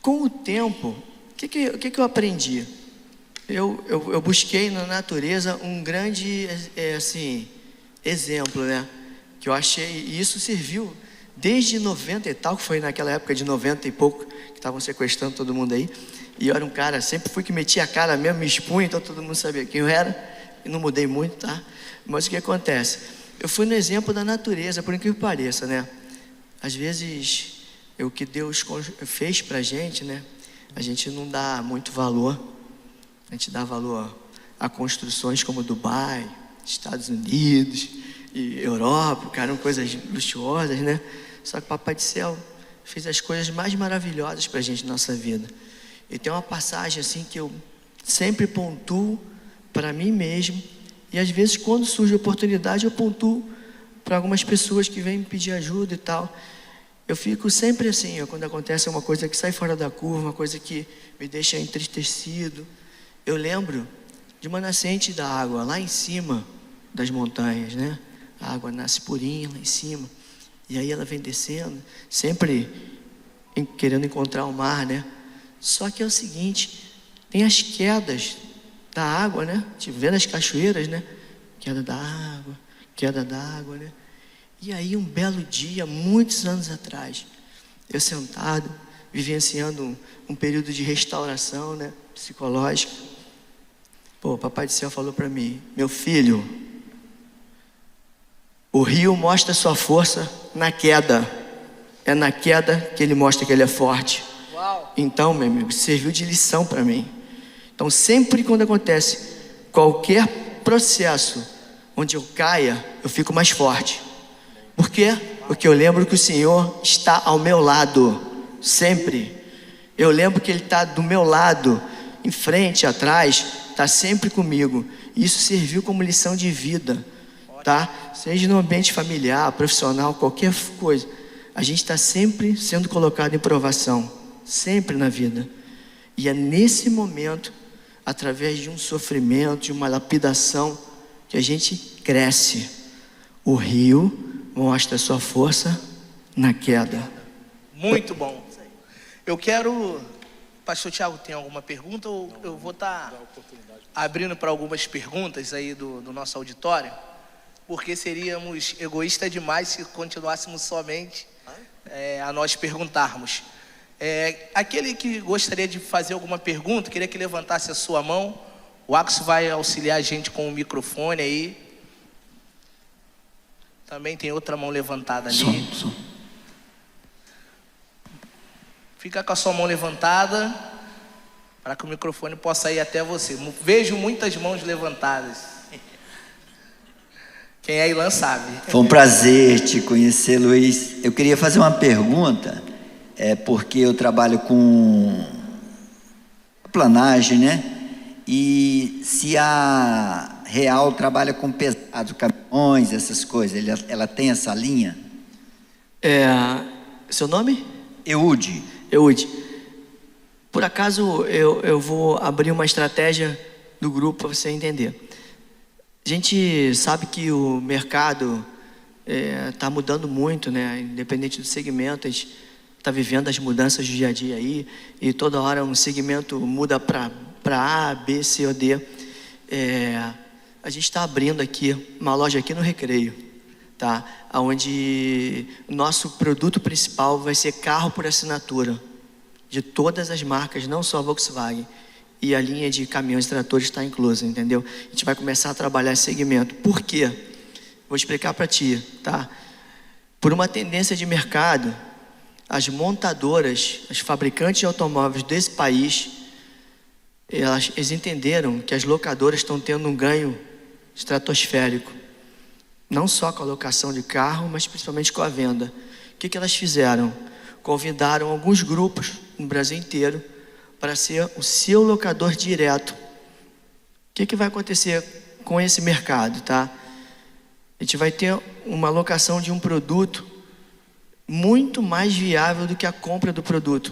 com o tempo, o que eu aprendi? Eu busquei na natureza um grande, assim, exemplo, né? Que eu achei, e isso serviu desde 90 e tal, que foi naquela época de 90 e pouco, que estavam sequestrando todo mundo aí. E eu era um cara, sempre fui que metia a cara mesmo, me expunha, então todo mundo sabia quem eu era. E não mudei muito, tá? Mas o que acontece? Eu fui no exemplo da natureza, por incrível que pareça, né? Às vezes, o que Deus fez pra gente, né? A gente não dá muito valor. A gente dá valor a construções como Dubai, Estados Unidos e Europa, que eram coisas luxuosas, né? Só que o Papai do Céu fez as coisas mais maravilhosas pra gente na nossa vida. E tem uma passagem assim que eu sempre pontuo para mim mesmo, e às vezes quando surge a oportunidade eu pontuo para algumas pessoas que vêm me pedir ajuda e tal. Eu fico sempre assim, quando acontece uma coisa que sai fora da curva, uma coisa que me deixa entristecido. Eu lembro de uma nascente da água lá em cima das montanhas, né? A água nasce purinha lá em cima, e aí ela vem descendo, sempre querendo encontrar o mar, né? Só que é o seguinte, tem as quedas da água, né? Vendo as cachoeiras, né? Queda da água, né? E aí um belo dia, muitos anos atrás, eu sentado, vivenciando um período de restauração, né? Psicológica. Pô, o Papai do Céu falou para mim, meu filho, o rio mostra sua força na queda. É na queda que ele mostra que ele é forte. Uau. Então, meu amigo, serviu de lição para mim. Então, sempre quando acontece qualquer processo onde eu caia, eu fico mais forte. Por quê? Porque eu lembro que o Senhor está ao meu lado, sempre. Eu lembro que Ele está do meu lado, em frente, atrás, está sempre comigo. Isso serviu como lição de vida, tá? Seja no ambiente familiar, profissional, qualquer coisa. A gente está sempre sendo colocado em provação, sempre na vida. E é nesse momento, através de um sofrimento, de uma lapidação, que a gente cresce. O rio mostra sua força na queda. Muito bom. Eu quero... Pastor Thiago, tem alguma pergunta? Ou eu vou estar abrindo para algumas perguntas aí do nosso auditório? Porque seríamos egoístas demais se continuássemos somente a nós perguntarmos. Aquele que gostaria de fazer alguma pergunta, queria que levantasse a sua mão, O Axel vai auxiliar a gente com o microfone aí. Também tem outra mão levantada ali. Som. Fica com a sua mão levantada para que o microfone possa ir até você. Vejo muitas mãos levantadas. Quem é Ilan sabe. Foi um prazer te conhecer, Luiz. Eu queria fazer uma pergunta, porque eu trabalho com planagem, né? E se a Real trabalha com pesados, caminhões, essas coisas, ela tem essa linha? Seu nome? Eude. Por acaso eu vou abrir uma estratégia do grupo para você entender. A gente sabe que o mercado está mudando muito, né? Independente do segmento, a gente está vivendo as mudanças do dia a dia aí, e toda hora um segmento muda para A, B, C ou D. A gente está abrindo aqui uma loja aqui no Recreio, tá? Onde o nosso produto principal vai ser carro por assinatura de todas as marcas, não só Volkswagen. E a linha de caminhões e tratores está inclusa, entendeu? A gente vai começar a trabalhar esse segmento. Por quê? Vou explicar para ti, tá? Por uma tendência de mercado, as montadoras, as fabricantes de automóveis desse país, eles entenderam que as locadoras estão tendo um ganho estratosférico. Não só com a locação de carro, mas principalmente com a venda. O que elas fizeram? Convidaram alguns grupos no Brasil inteiro para ser o seu locador direto. O que vai acontecer com esse mercado, tá? A gente vai ter uma locação de um produto muito mais viável do que a compra do produto,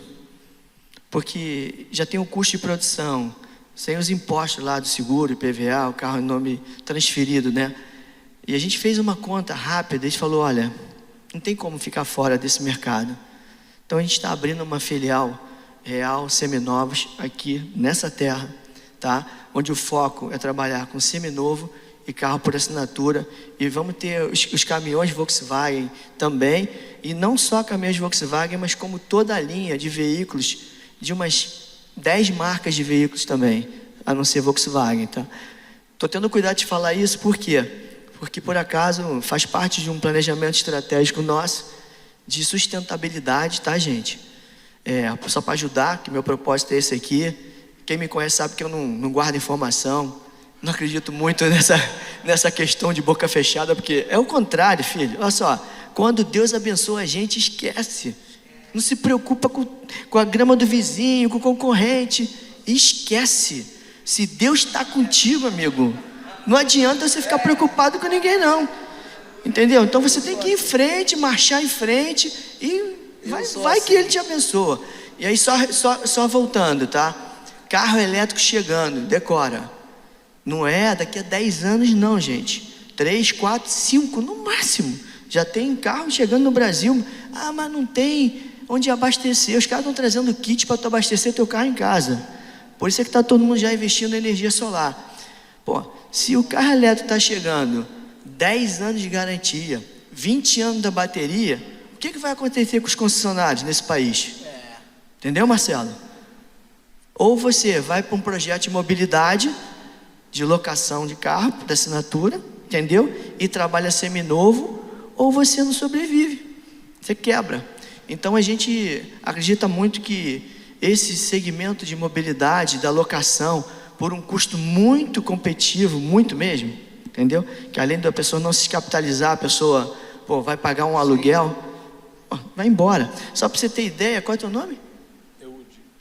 porque já tem o custo de produção, sem os impostos lá do seguro, IPVA, o carro em nome transferido, né? E a gente fez uma conta rápida, a gente falou, olha, não tem como ficar fora desse mercado. Então a gente está abrindo uma filial Real Seminovos aqui nessa terra, tá? Onde o foco é trabalhar com seminovo e carro por assinatura, e vamos ter os caminhões Volkswagen também, e não só caminhões Volkswagen, mas como toda a linha de veículos, de umas 10 marcas de veículos também, a não ser Volkswagen, tá? Estou tendo cuidado de falar isso, por quê? Porque por acaso faz parte de um planejamento estratégico nosso de sustentabilidade, tá, gente? Só para ajudar, que meu propósito é esse aqui. Quem me conhece sabe que eu não guardo informação, não acredito muito nessa questão de boca fechada, porque é o contrário, filho. Olha só, quando Deus abençoa a gente, esquece. Não se preocupa com a grama do vizinho, com o concorrente, esquece. Se Deus está contigo, amigo, não adianta você ficar preocupado com ninguém, não. Entendeu? Então você tem que ir em frente, marchar em frente e vai que Ele te abençoa. E aí só voltando, tá? Carro elétrico chegando, decora. Não é daqui a 10 anos não, gente. 3, 4, 5 no máximo. Já tem carro chegando no Brasil. Ah, mas não tem onde abastecer. Os caras estão trazendo kit para tu abastecer teu carro em casa. Por isso é que está todo mundo já investindo em energia solar. Pô, se o carro elétrico está chegando, 10 anos de garantia, 20 anos da bateria, o que vai acontecer com os concessionários nesse país? Entendeu, Marcelo? Ou você vai para um projeto de mobilidade, de locação de carro, por assinatura, entendeu? E trabalha seminovo, ou você não sobrevive, você quebra. Então a gente acredita muito que esse segmento de mobilidade, da locação, por um custo muito competitivo, muito mesmo, entendeu? Que além da pessoa não se capitalizar, a pessoa vai pagar um aluguel, vai embora. Só para você ter ideia, qual é o teu nome?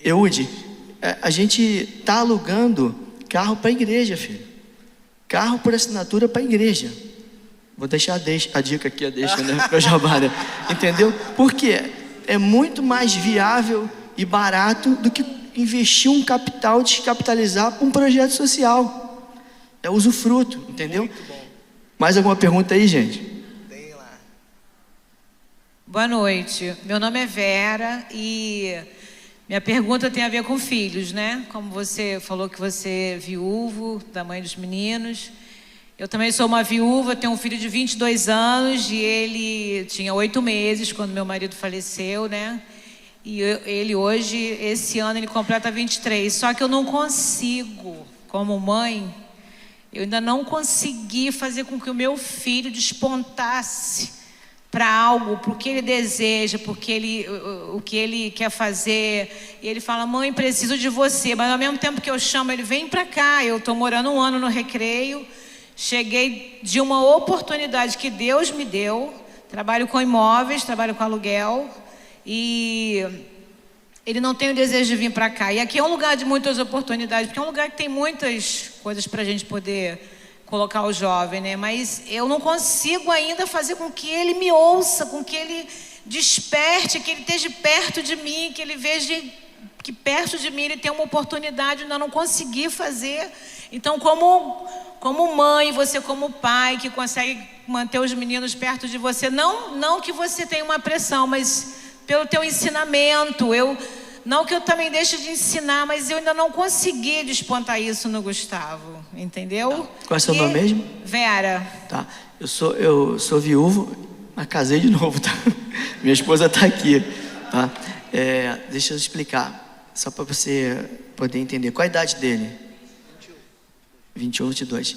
Eude. A gente está alugando carro para a igreja, filho. Carro por assinatura para a igreja. Vou deixar a dica aqui, né? Para o jabá, né? Entendeu? Porque é muito mais viável e barato do que investir um capital, descapitalizar para um projeto social. É usufruto, entendeu? Mais alguma pergunta aí, gente? Tem lá. Boa noite. Meu nome é Vera e minha pergunta tem a ver com filhos, né? Como você falou que você é viúvo, da mãe dos meninos. Eu também sou uma viúva, tenho um filho de 22 anos e ele tinha 8 meses quando meu marido faleceu, né? E ele hoje, esse ano, ele completa 23. Só que eu não consigo como mãe, eu ainda não consegui fazer com que o meu filho despontasse para algo, porque ele deseja, porque o que ele quer fazer. E ele fala: mãe, preciso de você. Mas ao mesmo tempo que eu chamo ele, vem para cá. Eu estou morando 1 ano no Recreio. Cheguei de uma oportunidade que Deus me deu. Trabalho com imóveis, trabalho com aluguel. E ele não tem o desejo de vir para cá. E aqui é um lugar de muitas oportunidades, porque é um lugar que tem muitas coisas para a gente poder colocar o jovem, né? Mas eu não consigo ainda fazer com que ele me ouça, com que ele desperte, que ele esteja perto de mim, que ele veja que perto de mim ele tem uma oportunidade. Eu ainda não consegui fazer. Então, como mãe, você como pai, que consegue manter os meninos perto de você, não que você tenha uma pressão, mas pelo teu ensinamento, não que eu também deixe de ensinar, mas eu ainda não consegui despontar isso no Gustavo, entendeu? Qual é o seu nome mesmo? Vera. Tá. Eu sou viúvo, mas casei de novo, tá? Minha esposa tá aqui, tá? Deixa eu explicar, só para você poder entender. Qual a idade dele? 21, 22.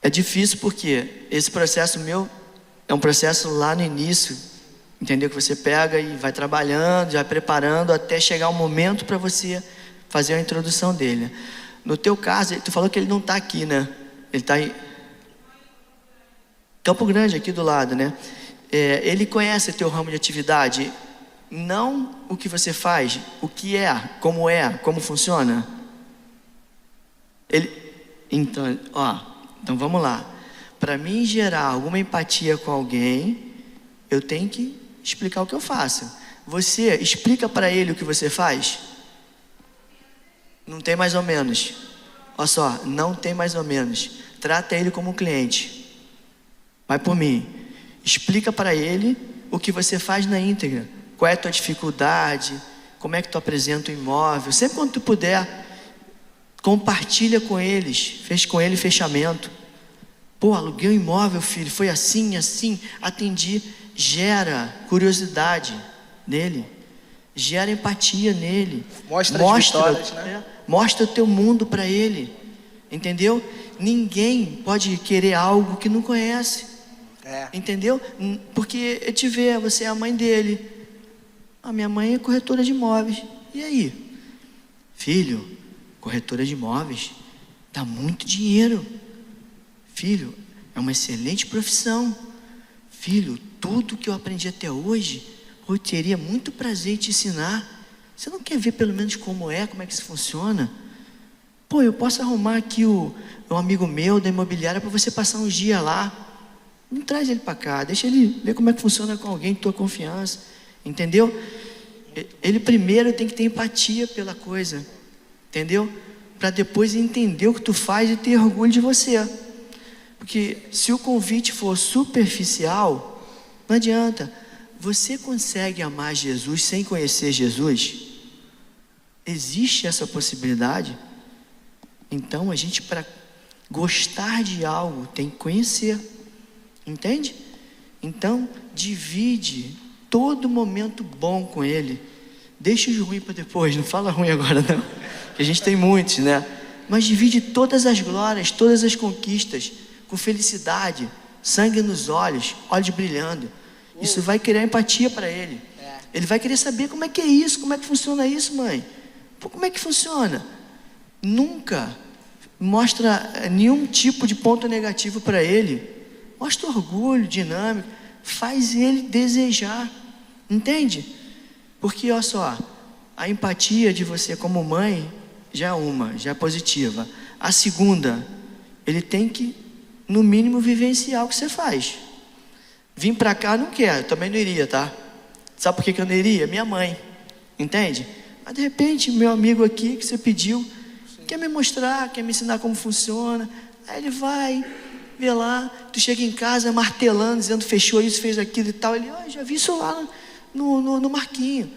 É difícil porque esse processo meu é um processo lá no início. Entendeu? Que você pega e vai trabalhando, já preparando até chegar o momento para você fazer a introdução dele. No teu caso, tu falou que ele não está aqui, né? Ele está em Campo Grande, aqui do lado, né? Ele conhece o teu ramo de atividade, não o que você faz, o que como funciona. Então vamos lá. Para mim gerar alguma empatia com alguém, eu tenho que explicar o que eu faço. Você explica para ele o que você faz? Não tem mais ou menos. Olha só, não tem mais ou menos. Trata ele como um cliente. Vai por mim. Explica para ele o que você faz na íntegra. Qual é a tua dificuldade? Como é que tu apresenta o imóvel? Sempre quando tu puder, compartilha com eles. Fez com ele fechamento. Pô, aluguei um imóvel, filho. Foi assim, atendi. Gera curiosidade nele, gera empatia nele, mostra as vitórias, né? Mostra o teu mundo para ele, entendeu? Ninguém pode querer algo que não conhece, entendeu? Porque eu te vejo, você é a mãe dele. A minha mãe é corretora de imóveis. E aí, filho, corretora de imóveis dá muito dinheiro, filho, é uma excelente profissão, filho. Tudo que eu aprendi até hoje, eu teria muito prazer em te ensinar. Você não quer ver pelo menos como é que isso funciona? Pô, eu posso arrumar aqui um amigo meu da imobiliária para você passar uns dias lá. Não traz ele para cá, deixa ele ver como é que funciona com alguém de tua confiança. Entendeu? Ele primeiro tem que ter empatia pela coisa. Entendeu? Para depois entender o que tu faz e ter orgulho de você. Porque se o convite for superficial, não adianta. Você consegue amar Jesus sem conhecer Jesus? Existe essa possibilidade? Então a gente, para gostar de algo, tem que conhecer. Entende? Então divide todo momento bom com ele. Deixa os ruins para depois. Não fala ruim agora não, que a gente tem muitos, né? Mas divide todas as glórias, todas as conquistas com felicidade, sangue nos olhos brilhando. Isso vai criar empatia para ele. Ele vai querer saber como é que é isso, como é que funciona isso, mãe. Pô, como é que funciona? Nunca mostra nenhum tipo de ponto negativo para ele. Mostra orgulho, dinâmico, faz ele desejar. Entende? Porque, olha só, a empatia de você como mãe já é positiva. A segunda, ele tem que, no mínimo, vivenciar o que você faz. Vim pra cá, não quero, eu também não iria, tá? Sabe por que eu não iria? Minha mãe, entende? Mas de repente, meu amigo aqui que você pediu, quer me mostrar, quer me ensinar como funciona. Aí ele vai, vê lá, tu chega em casa martelando, dizendo fechou isso, fez aquilo e tal. Ele, já vi isso lá no Marquinho.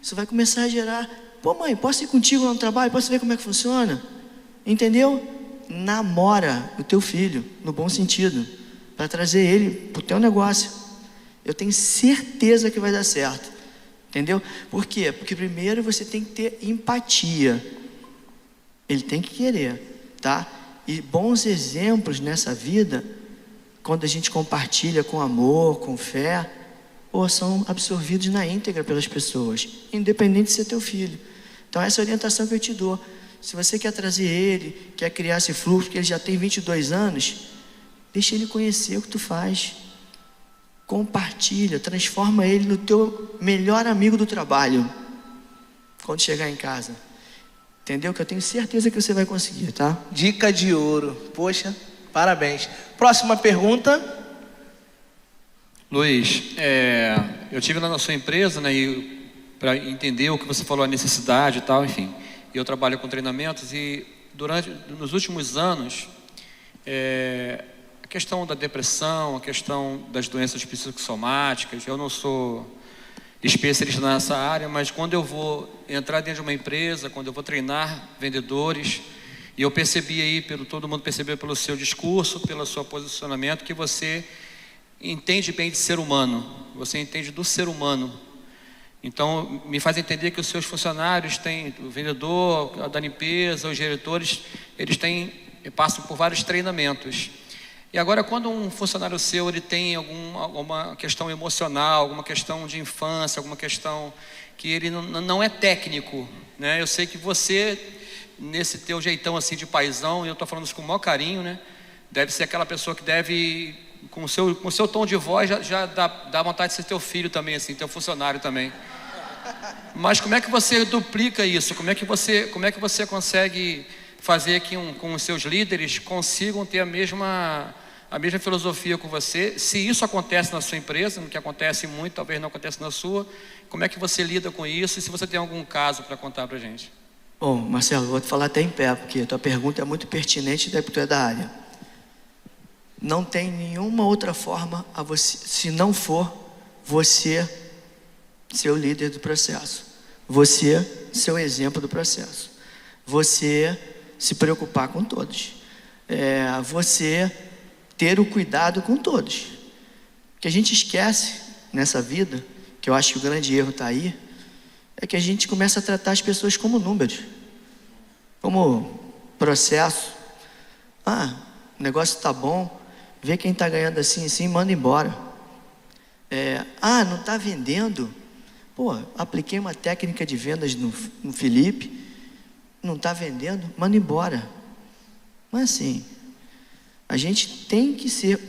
Isso vai começar a gerar, pô mãe, posso ir contigo lá no trabalho? Posso ver como é que funciona? Entendeu? Namora o teu filho, no bom sentido, para trazer ele para o teu negócio. Eu tenho certeza que vai dar certo. Entendeu? Por quê? Porque primeiro você tem que ter empatia. Ele tem que querer, tá? E bons exemplos nessa vida, quando a gente compartilha com amor, com fé, são absorvidos na íntegra pelas pessoas, independente de ser teu filho. Então essa é a orientação que eu te dou. Se você quer trazer ele, quer criar esse fluxo, porque ele já tem 22 anos, deixa ele conhecer o que tu faz. Compartilha, transforma ele no teu melhor amigo do trabalho, quando chegar em casa. Entendeu? Que eu tenho certeza que você vai conseguir, tá? Dica de ouro. Poxa, parabéns. Próxima pergunta. Luiz, eu estive lá na sua empresa, né, para entender o que você falou, a necessidade e tal, enfim. Eu trabalho com treinamentos e nos últimos anos, a questão da depressão, a questão das doenças psicossomáticas, eu não sou especialista nessa área, mas quando eu vou entrar dentro de uma empresa, quando eu vou treinar vendedores, e eu percebi aí, todo mundo percebeu pelo seu discurso, pelo seu posicionamento, que você entende bem de ser humano, você entende do ser humano. Então, me faz entender que os seus funcionários o vendedor, a da limpeza, os diretores, eles passam por vários treinamentos. E agora, quando um funcionário seu, ele tem alguma questão emocional, alguma questão de infância, alguma questão que ele não é técnico, né? Eu sei que você, nesse teu jeitão assim de paizão, e eu estou falando isso com o maior carinho, né? Deve ser aquela pessoa que deve, com o seu tom de voz, já dá vontade de ser teu filho também, assim, teu funcionário também. Mas como é que você duplica isso? Como é que você consegue fazer que com os seus líderes consigam ter a mesma filosofia com você? Se isso acontece na sua empresa, que acontece muito, talvez não aconteça na sua, como é que você lida com isso? E se você tem algum caso para contar para a gente? Bom, Marcelo, vou te falar até em pé, porque a tua pergunta é muito pertinente e tu é da área. Não tem nenhuma outra forma se não for você ser o líder do processo, você ser o exemplo do processo, você se preocupar com todos, você ter o cuidado com todos. O que a gente esquece nessa vida, que eu acho que o grande erro está aí, é que a gente começa a tratar as pessoas como números, como processo. O negócio está bom, vê quem está ganhando assim, manda embora. Não está vendendo? Apliquei uma técnica de vendas no Felipe, não está vendendo? Manda embora. Mas assim, a gente tem que ser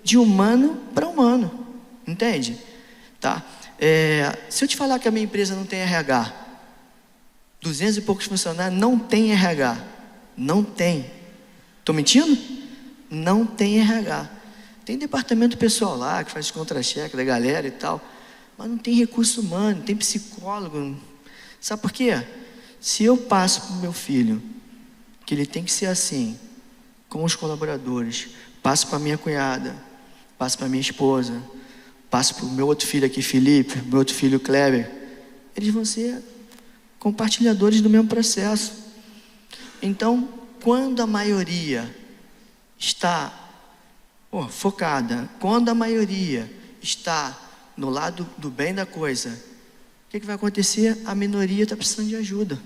de humano para humano, entende? Tá? Se eu te falar que a minha empresa não tem RH, 200 e poucos funcionários, não tem RH, não tem. Estou mentindo? Não tem RH. Tem departamento pessoal lá que faz contra-cheque da galera e tal, mas não tem recurso humano, não tem psicólogo. Sabe por quê? Se eu passo para o meu filho que ele tem que ser assim, com os colaboradores, passo para a minha cunhada, passo para a minha esposa, passo para o meu outro filho aqui, Felipe, meu outro filho, Kleber, eles vão ser compartilhadores do mesmo processo. Então, quando a maioria está focada, quando a maioria está no lado do bem da coisa, o que vai acontecer? A minoria está precisando de ajuda.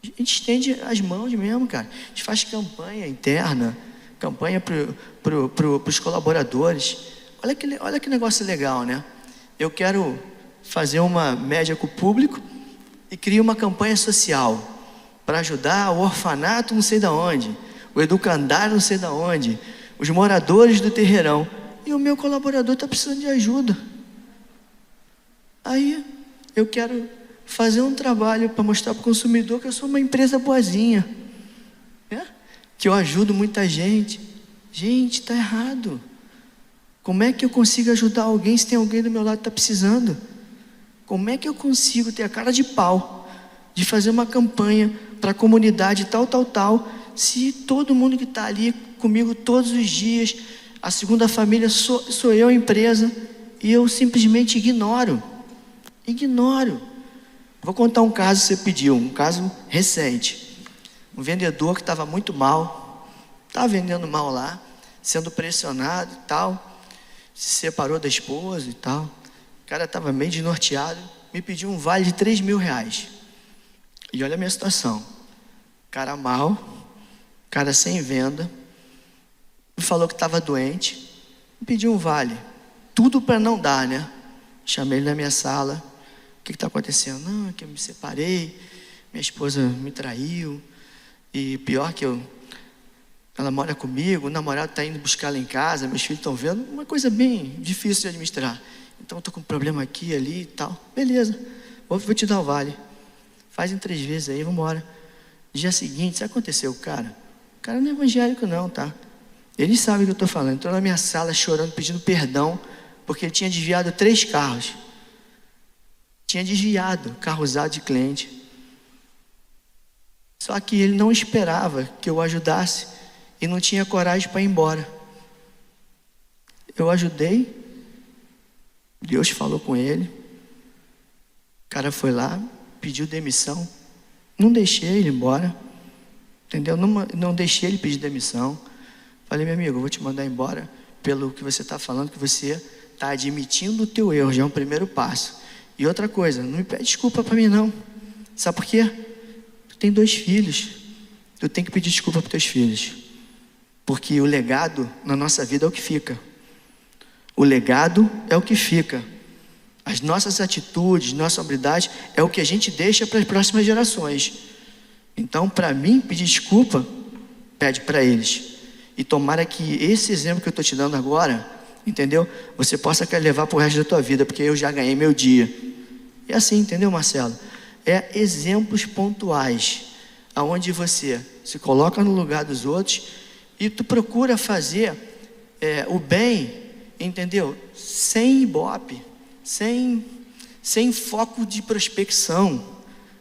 A gente estende as mãos mesmo, cara. A gente faz campanha interna, campanha para os colaboradores. Olha que negócio legal, né? Eu quero fazer uma média com o público e crio uma campanha social para ajudar o orfanato não sei da onde, o educandário não sei da onde, os moradores do terreirão. E o meu colaborador está precisando de ajuda. Aí eu quero fazer um trabalho para mostrar para o consumidor que eu sou uma empresa boazinha, que eu ajudo muita gente. Gente, está errado. Como é que eu consigo ajudar alguém se tem alguém do meu lado que está precisando? Como é que eu consigo ter a cara de pau de fazer uma campanha para a comunidade tal, se todo mundo que está ali comigo todos os dias, a segunda família sou eu, a empresa, e eu simplesmente ignoro. Vou contar um caso que você pediu, um caso recente. Um vendedor que estava muito mal, estava vendendo mal lá, sendo pressionado e tal, se separou da esposa e tal. O cara estava meio desnorteado, me pediu um vale de R$3.000. E olha a minha situação. Cara mal, cara sem venda, me falou que estava doente, me pediu um vale. Tudo para não dar, né? Chamei ele na minha sala. O que está acontecendo? Não, é que eu me separei, minha esposa me traiu, e pior que ela mora comigo, o namorado está indo buscar ela em casa, meus filhos estão vendo, uma coisa bem difícil de administrar. Então eu estou com um problema aqui, ali e tal. Beleza, vou te dar o vale. Faz em 3 vezes aí, vamos embora. Dia seguinte, sabe o que aconteceu, cara? O cara não é evangélico não, tá? Eles sabem o que eu estou falando. Entrou na minha sala chorando, pedindo perdão, porque ele tinha desviado 3 carros. Tinha desviado carro usado de cliente. Só que ele não esperava que eu ajudasse e não tinha coragem para ir embora. Eu ajudei, Deus falou com ele, o cara foi lá, pediu demissão, não deixei ele embora, entendeu? Não deixei ele pedir demissão. Falei, meu amigo, eu vou te mandar embora pelo que você está falando, que você está admitindo o teu erro, já é um primeiro passo. E outra coisa, não me pede desculpa para mim não. Sabe por quê? Tu tem 2 filhos, tu tem que pedir desculpa para teus filhos, porque o legado na nossa vida é o que fica. O legado é o que fica. As nossas atitudes, nossa habilidade é o que a gente deixa para as próximas gerações. Então, para mim, pedir desculpa, pede para eles. E tomara que esse exemplo que eu estou te dando agora, entendeu? Você possa levar para o resto da tua vida, porque eu já ganhei meu dia. É assim, entendeu, Marcelo? É exemplos pontuais, aonde você se coloca no lugar dos outros e tu procura fazer o bem, entendeu? Sem ibope, sem foco de prospecção,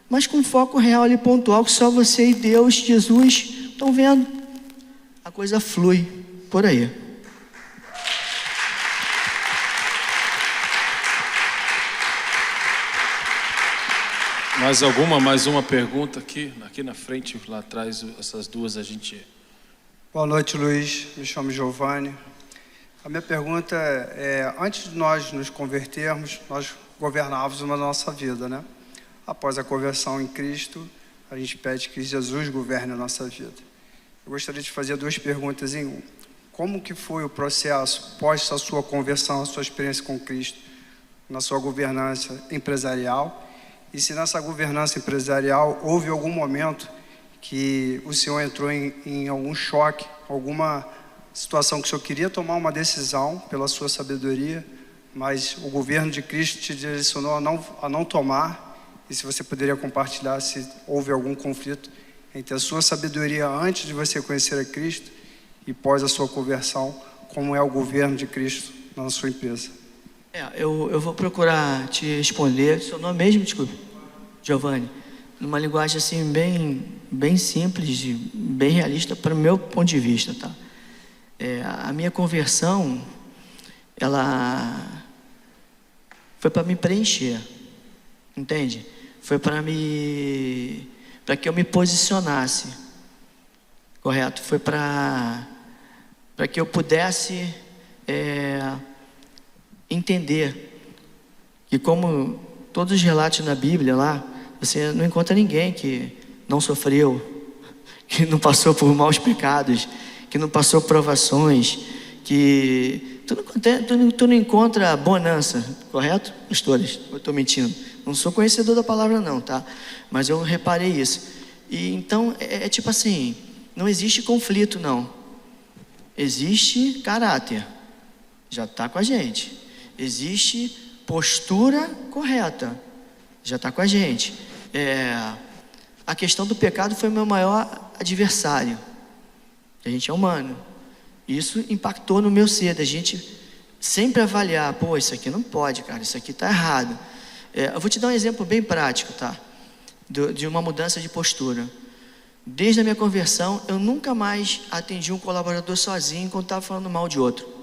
mas com foco real ali pontual, que só você e Deus, Jesus, estão vendo. A coisa flui por aí. Mais uma pergunta aqui na frente, lá atrás, essas duas a gente... Boa noite, Luiz. Me chamo Giovanni. A minha pergunta é, antes de nós nos convertermos, nós governávamos a nossa vida, né? Após a conversão em Cristo, a gente pede que Jesus governe a nossa vida. Eu gostaria de fazer 2 perguntas em 1. Como que foi o processo pós a sua conversão, a sua experiência com Cristo, na sua governança empresarial? E se nessa governança empresarial houve algum momento que o senhor entrou em algum choque, alguma situação que o senhor queria tomar uma decisão pela sua sabedoria, mas o governo de Cristo te direcionou a não tomar? E se você poderia compartilhar se houve algum conflito entre a sua sabedoria antes de você conhecer a Cristo e pós a sua conversão, como é o governo de Cristo na sua empresa? Eu vou procurar te responder. Seu nome mesmo, desculpe? Giovanni. Numa linguagem assim bem simples e bem realista para o meu ponto de vista, tá? A minha conversão, ela foi para me preencher, entende? Foi para que eu me posicionasse, correto? Foi para que eu pudesse entender que, como todos os relatos na Bíblia lá, você não encontra ninguém que não sofreu, que não passou por maus pecados, que não passou provações, que tu não encontra bonança, correto, pastores? Eu estou mentindo, não sou conhecedor da palavra não, tá? Mas eu reparei isso. E então tipo assim, não existe conflito não, existe caráter, já está com a gente. Existe postura correta, já está com a gente. A questão do pecado foi o meu maior adversário. A gente é humano. Isso impactou no meu ser, da gente sempre avaliar, pô, isso aqui não pode, cara, isso aqui está errado. Eu vou te dar um exemplo bem prático, tá? De uma mudança de postura. Desde a minha conversão, eu nunca mais atendi um colaborador sozinho quando estava falando mal de outro.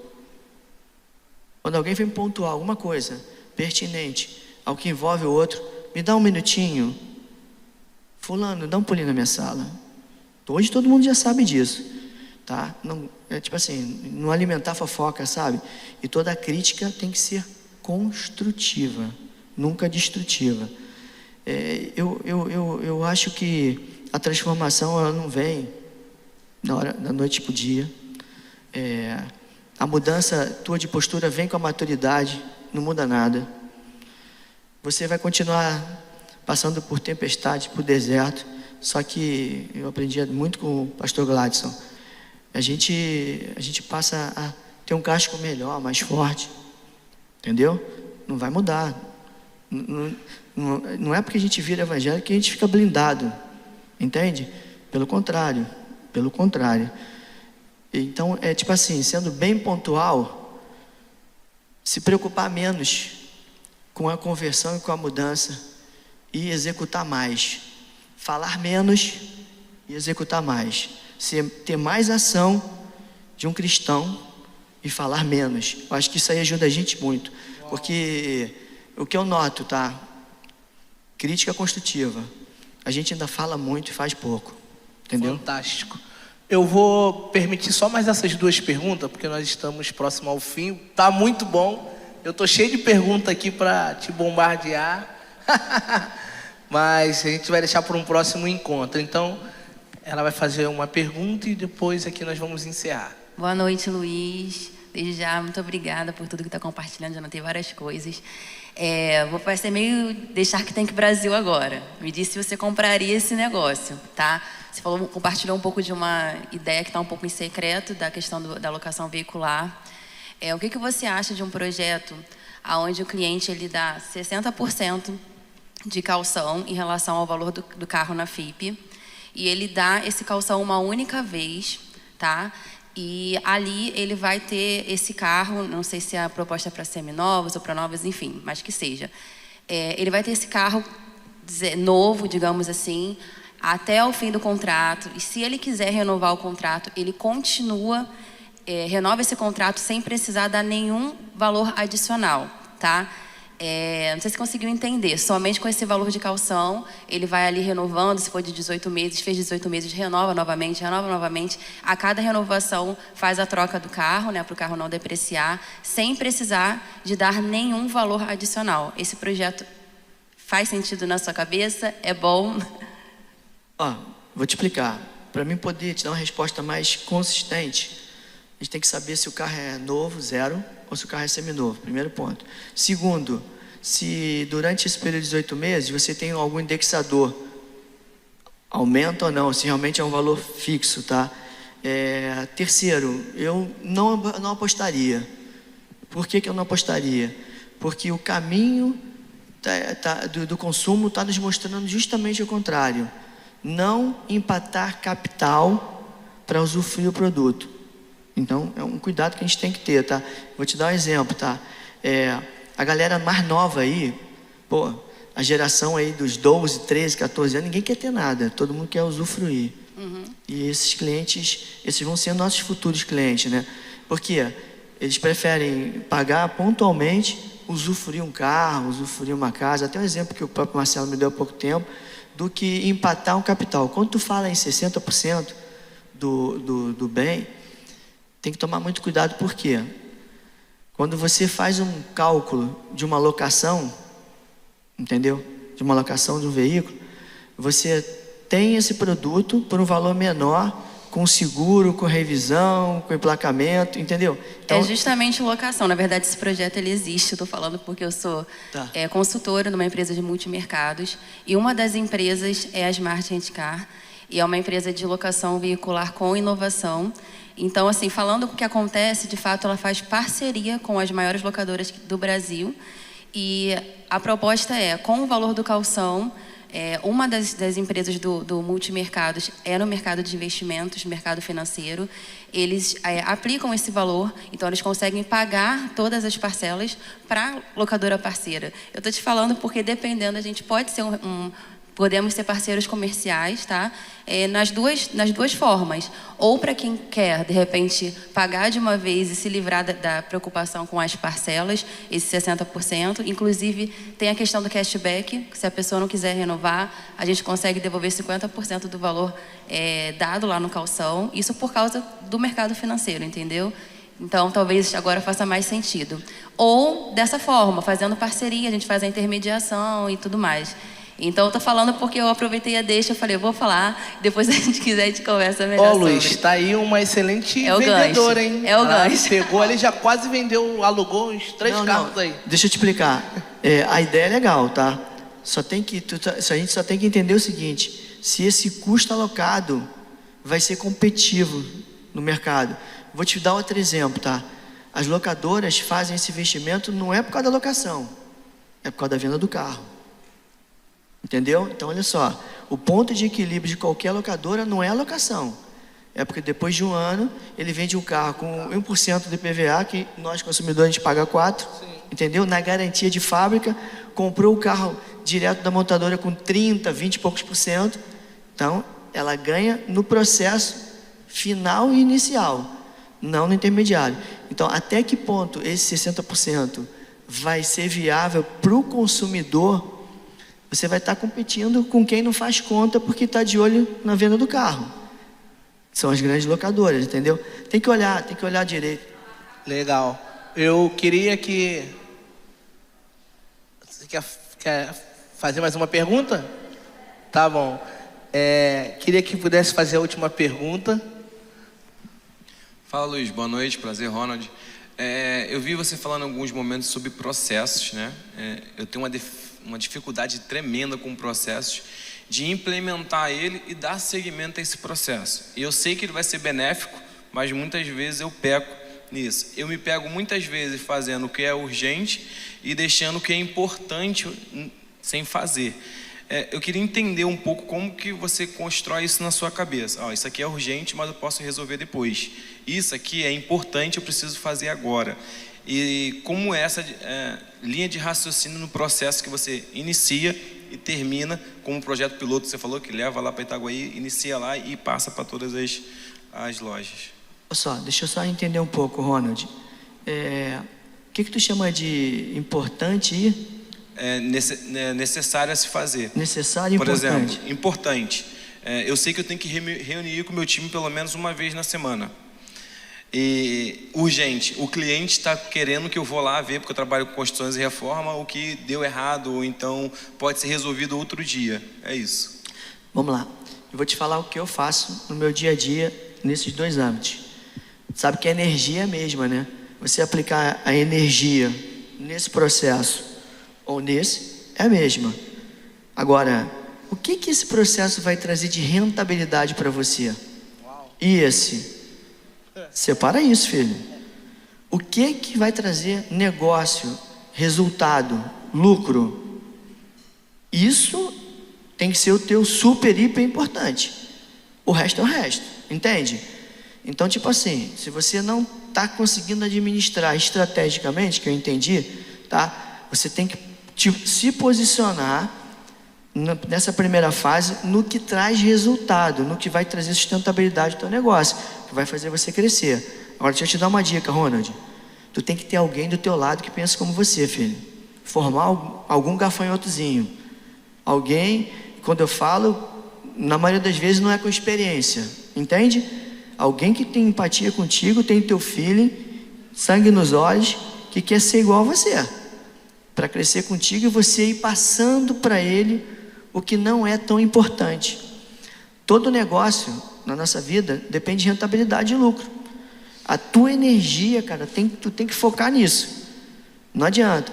Quando alguém vem pontuar alguma coisa pertinente ao que envolve o outro, me dá um minutinho. Fulano, dá um pulinho na minha sala. Hoje todo mundo já sabe disso, tá? Não, tipo assim, não alimentar fofoca, sabe? E toda crítica tem que ser construtiva, nunca destrutiva. Eu acho que a transformação ela não vem da noite para o dia. A mudança tua de postura vem com a maturidade, não muda nada. Você vai continuar passando por tempestade, por deserto, só que eu aprendi muito com o pastor Gladson. A gente passa a ter um casco melhor, mais forte, entendeu? Não vai mudar. Não é porque a gente vira evangélico que a gente fica blindado, entende? Pelo contrário. Então, é tipo assim, sendo bem pontual, se preocupar menos com a conversão e com a mudança e executar mais. Falar menos e executar mais. Ter mais ação de um cristão e falar menos. Eu acho que isso aí ajuda a gente muito. Porque o que eu noto, tá? Crítica construtiva. A gente ainda fala muito e faz pouco. Entendeu? Fantástico. Eu vou permitir só mais essas 2 perguntas, porque nós estamos próximo ao fim. Tá muito bom. Eu tô cheio de perguntas aqui para te bombardear. Mas a gente vai deixar para um próximo encontro. Então, ela vai fazer uma pergunta e depois aqui nós vamos encerrar. Boa noite, Luiz. Desde já, muito obrigada por tudo que está compartilhando. Já notei várias coisas. Vou parecer meio deixar que tem que Brasil agora. Me disse se você compraria esse negócio, tá? Você compartilhou um pouco de uma ideia que está um pouco em secreto da questão da alocação veicular. O que você acha de um projeto onde o cliente ele dá 60% de calção em relação ao valor do carro na FIP e ele dá esse calção uma única vez, tá? E ali ele vai ter esse carro, não sei se a proposta é para seminovos ou para novos, enfim, mas que seja. Ele vai ter esse carro novo, digamos assim, até o fim do contrato. E se ele quiser renovar o contrato, ele continua, renova esse contrato sem precisar dar nenhum valor adicional, tá? Não sei se conseguiu entender, somente com esse valor de calção, ele vai ali renovando, se for de 18 meses, fez 18 meses, renova novamente, a cada renovação faz a troca do carro, né, para o carro não depreciar, sem precisar de dar nenhum valor adicional. Esse projeto faz sentido na sua cabeça? É bom? Vou te explicar. Para mim poder te dar uma resposta mais consistente, a gente tem que saber se o carro é novo, zero, ou se o carro é seminovo, primeiro ponto. Segundo, se durante esse período de 18 meses você tem algum indexador, aumenta ou não, se realmente é um valor fixo, tá? Terceiro, eu não apostaria. Por que eu não apostaria? Porque o caminho do consumo está nos mostrando justamente o contrário. Não empatar capital para usufruir o produto. Então, é um cuidado que a gente tem que ter, tá? Vou te dar um exemplo, tá? A galera mais nova aí, a geração aí dos 12, 13, 14 anos, ninguém quer ter nada, todo mundo quer usufruir. E esses clientes, esses vão ser nossos futuros clientes, né? Porque eles preferem pagar pontualmente, usufruir um carro, usufruir uma casa, até um exemplo que o próprio Marcelo me deu há pouco tempo, do que empatar um capital. Quando tu fala em 60% do bem, tem que tomar muito cuidado, por quê? Quando você faz um cálculo de uma locação, entendeu? De uma locação de um veículo, você tem esse produto por um valor menor, com seguro, com revisão, com emplacamento, entendeu? Então, é justamente locação. Na verdade, esse projeto ele existe. Eu estou falando porque eu sou consultora numa empresa de multimercados e uma das empresas é a Smart Rent Car e é uma empresa de locação veicular com inovação. Então, assim, falando o que acontece, de fato, ela faz parceria com as maiores locadoras do Brasil e a proposta é, com o valor do calção, uma das empresas do multimercados é no mercado de investimentos, mercado financeiro. Eles aplicam esse valor, então eles conseguem pagar todas as parcelas para a locadora parceira. Eu estou te falando porque, dependendo, a gente pode ser podemos ser parceiros comerciais, tá? Nas duas formas. Ou para quem quer, de repente, pagar de uma vez e se livrar da preocupação com as parcelas, esse 60%. Inclusive, tem a questão do cashback, que se a pessoa não quiser renovar, a gente consegue devolver 50% do valor dado lá no calção. Isso por causa do mercado financeiro, entendeu? Então, talvez agora faça mais sentido. Ou, dessa forma, fazendo parceria, a gente faz a intermediação e tudo mais. Então eu tô falando porque eu aproveitei a deixa, eu falei, eu vou falar, depois a gente quiser a gente conversa melhor sobre. Luiz, tá aí uma excelente É o vendedora, gancho. hein? É o Ela gancho. pegou ali, já quase vendeu, alugou uns 3 carros aí. Deixa eu te explicar. A ideia é legal, tá? A gente só tem que entender o seguinte: se esse custo alocado vai ser competitivo no mercado. Vou te dar outro exemplo, tá? As locadoras fazem esse investimento não é por causa da locação, é por causa da venda do carro. Entendeu? Então, olha só, o ponto de equilíbrio de qualquer locadora não é a locação. É porque depois de um ano, ele vende um carro com 1% de IPVA, que nós consumidores a gente paga 4%, entendeu? Na garantia de fábrica, comprou o carro direto da montadora com 30%, 20 e poucos %. Então, ela ganha no processo final e inicial, não no intermediário. Então, até que ponto esse 60% vai ser viável para o consumidor? Você vai estar competindo com quem não faz conta porque está de olho na venda do carro. São as grandes locadoras, entendeu? Tem que olhar direito. Legal. Eu queria que... Você quer fazer mais uma pergunta? Tá bom. Queria que pudesse fazer a última pergunta. Fala, Luiz. Boa noite. Prazer, Ronald. Eu vi você falando em alguns momentos sobre processos, né? Eu tenho uma dificuldade tremenda com processos, de implementar ele e dar seguimento a esse processo. E eu sei que ele vai ser benéfico, mas muitas vezes eu peco nisso. Eu me pego muitas vezes fazendo o que é urgente e deixando o que é importante sem fazer. Eu queria entender um pouco como que você constrói isso na sua cabeça. Isso aqui é urgente, mas eu posso resolver depois. Isso aqui é importante, eu preciso fazer agora. E como essa linha de raciocínio no processo que você inicia e termina, como o projeto piloto que você falou, que leva lá para Itaguaí, inicia lá e passa para todas as lojas. Deixa eu só entender um pouco, Ronald. O que tu chama de importante e... necessário a se fazer. Necessário e Por importante. exemplo, importante. Eu sei que eu tenho que reunir com o meu time pelo menos uma vez na semana. E urgente, o cliente está querendo que eu vou lá ver, porque eu trabalho com construções e reforma, o que deu errado, ou então pode ser resolvido outro dia. É isso. Vamos lá. Eu vou te falar o que eu faço no meu dia a dia nesses 2 âmbitos. Sabe que a energia é a mesma, né? Você aplicar a energia nesse processo ou nesse, é a mesma. Agora, o que esse processo vai trazer de rentabilidade para você? E esse? Separa isso, filho. O que vai trazer negócio, resultado, lucro? Isso tem que ser o teu super, hiper importante. O resto é o resto, entende? Então, tipo assim, se você não está conseguindo administrar estrategicamente, que eu entendi, tá? Você tem que se posicionar nessa primeira fase no que traz resultado, no que vai trazer sustentabilidade do teu negócio, que vai fazer você crescer. Agora, deixa eu te dar uma dica, Ronald. Tu tem que ter alguém do teu lado que pensa como você, filho. Formar algum gafanhotozinho. Alguém, quando eu falo, na maioria das vezes não é com experiência, entende? Alguém que tem empatia contigo, tem teu feeling, sangue nos olhos, que quer ser igual a você, para crescer contigo e você ir passando para ele o que não é tão importante. Todo negócio na nossa vida depende de rentabilidade e lucro. A tua energia, cara, tu tem que focar nisso. Não adianta.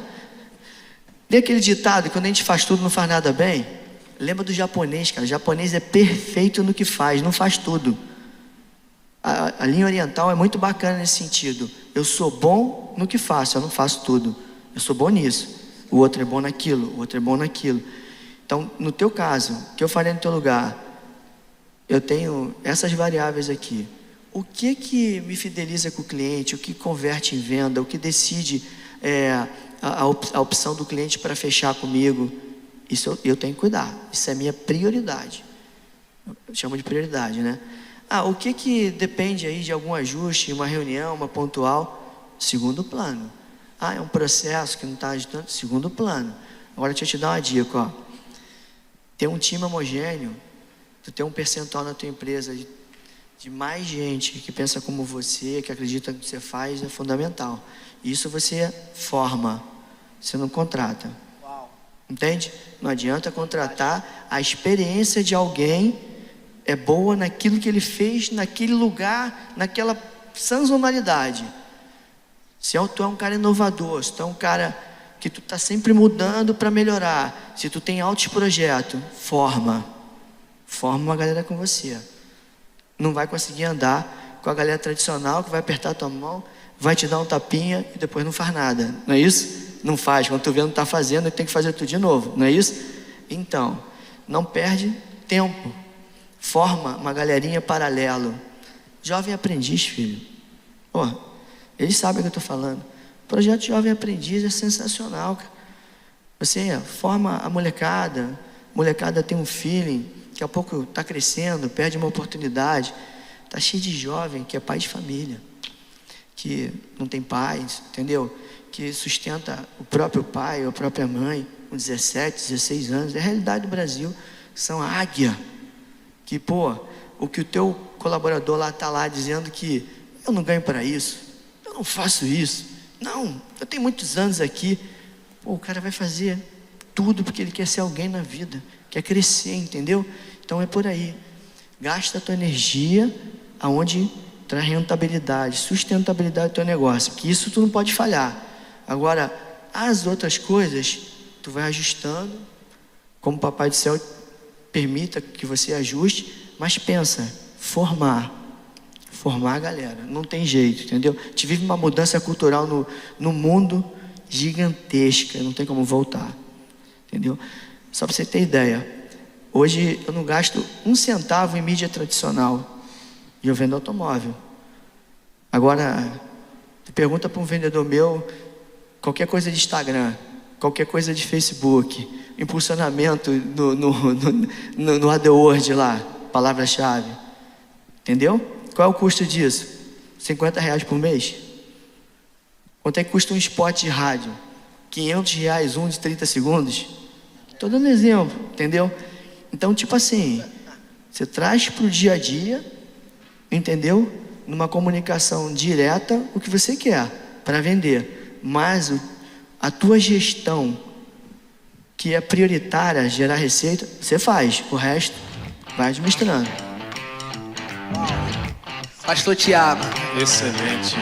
Tem aquele ditado, quando a gente faz tudo, não faz nada bem. Lembra do japonês, cara. O japonês é perfeito no que faz, não faz tudo. A linha oriental é muito bacana nesse sentido. Eu sou bom no que faço, eu não faço tudo. Eu sou bom nisso. O outro é bom naquilo, o outro é bom naquilo. Então, no teu caso, o que eu faria no teu lugar? Eu tenho essas variáveis aqui. O que me fideliza com o cliente? O que converte em venda? O que decide a opção do cliente para fechar comigo? Isso eu tenho que cuidar. Isso é minha prioridade. Eu chamo de prioridade, né? O que depende aí de algum ajuste, uma reunião, uma pontual? Segundo plano. É um processo que não está agitando? Segundo plano. Agora deixa eu te dar uma dica, ó. Ter um time homogêneo, tu ter um percentual na tua empresa de mais gente que pensa como você, que acredita no que você faz, é fundamental. Isso você forma, você não contrata. Entende? Não adianta contratar, a experiência de alguém é boa naquilo que ele fez, naquele lugar, naquela sazonalidade. Se tu é um cara inovador, se tu é um cara que tu está sempre mudando para melhorar, se tu tem altos projetos, forma uma galera com você. Não vai conseguir andar com a galera tradicional que vai apertar a tua mão, vai te dar um tapinha e depois não faz nada, não é isso? Não faz, quando tu vê não está fazendo, tem que fazer tudo de novo, não é isso? Então, não perde tempo, forma uma galerinha paralelo. Jovem aprendiz, filho, pô, eles sabem o que eu estou falando. O projeto Jovem Aprendiz é sensacional, cara. Você forma a molecada tem um feeling, daqui a pouco está crescendo, perde uma oportunidade. Está cheio de jovem que é pai de família, que não tem pais, entendeu? Que sustenta o próprio pai ou a própria mãe, com 17, 16 anos. É a realidade do Brasil. São águia. Que, pô, o que o teu colaborador lá está lá dizendo que eu não ganho para isso, eu não faço isso. Não, eu tenho muitos anos aqui. Pô, o cara vai fazer tudo porque ele quer ser alguém na vida, quer crescer, entendeu? Então é por aí. Gasta a tua energia aonde traz rentabilidade, sustentabilidade do teu negócio, porque isso tu não pode falhar. Agora, as outras coisas, tu vai ajustando, como o Papai do Céu permita que você ajuste, mas pensa, formar a galera, não tem jeito, entendeu? Te vive uma mudança cultural no mundo gigantesca, não tem como voltar, entendeu? Só para você ter ideia, hoje eu não gasto 1 centavo em mídia tradicional e eu vendo automóvel. Agora, pergunta para um vendedor meu, qualquer coisa de Instagram, qualquer coisa de Facebook, impulsionamento no AdWords lá, palavra-chave, entendeu? Qual é o custo disso? R$50 por mês? Quanto é que custa um spot de rádio? R$500, um de 30 segundos? Estou dando exemplo, entendeu? Então, tipo assim, você traz para o dia a dia, entendeu? Numa comunicação direta, o que você quer para vender. Mas a tua gestão, que é prioritária, gerar receita, você faz. O resto, vai administrando. Pastor Tiago. Excelente.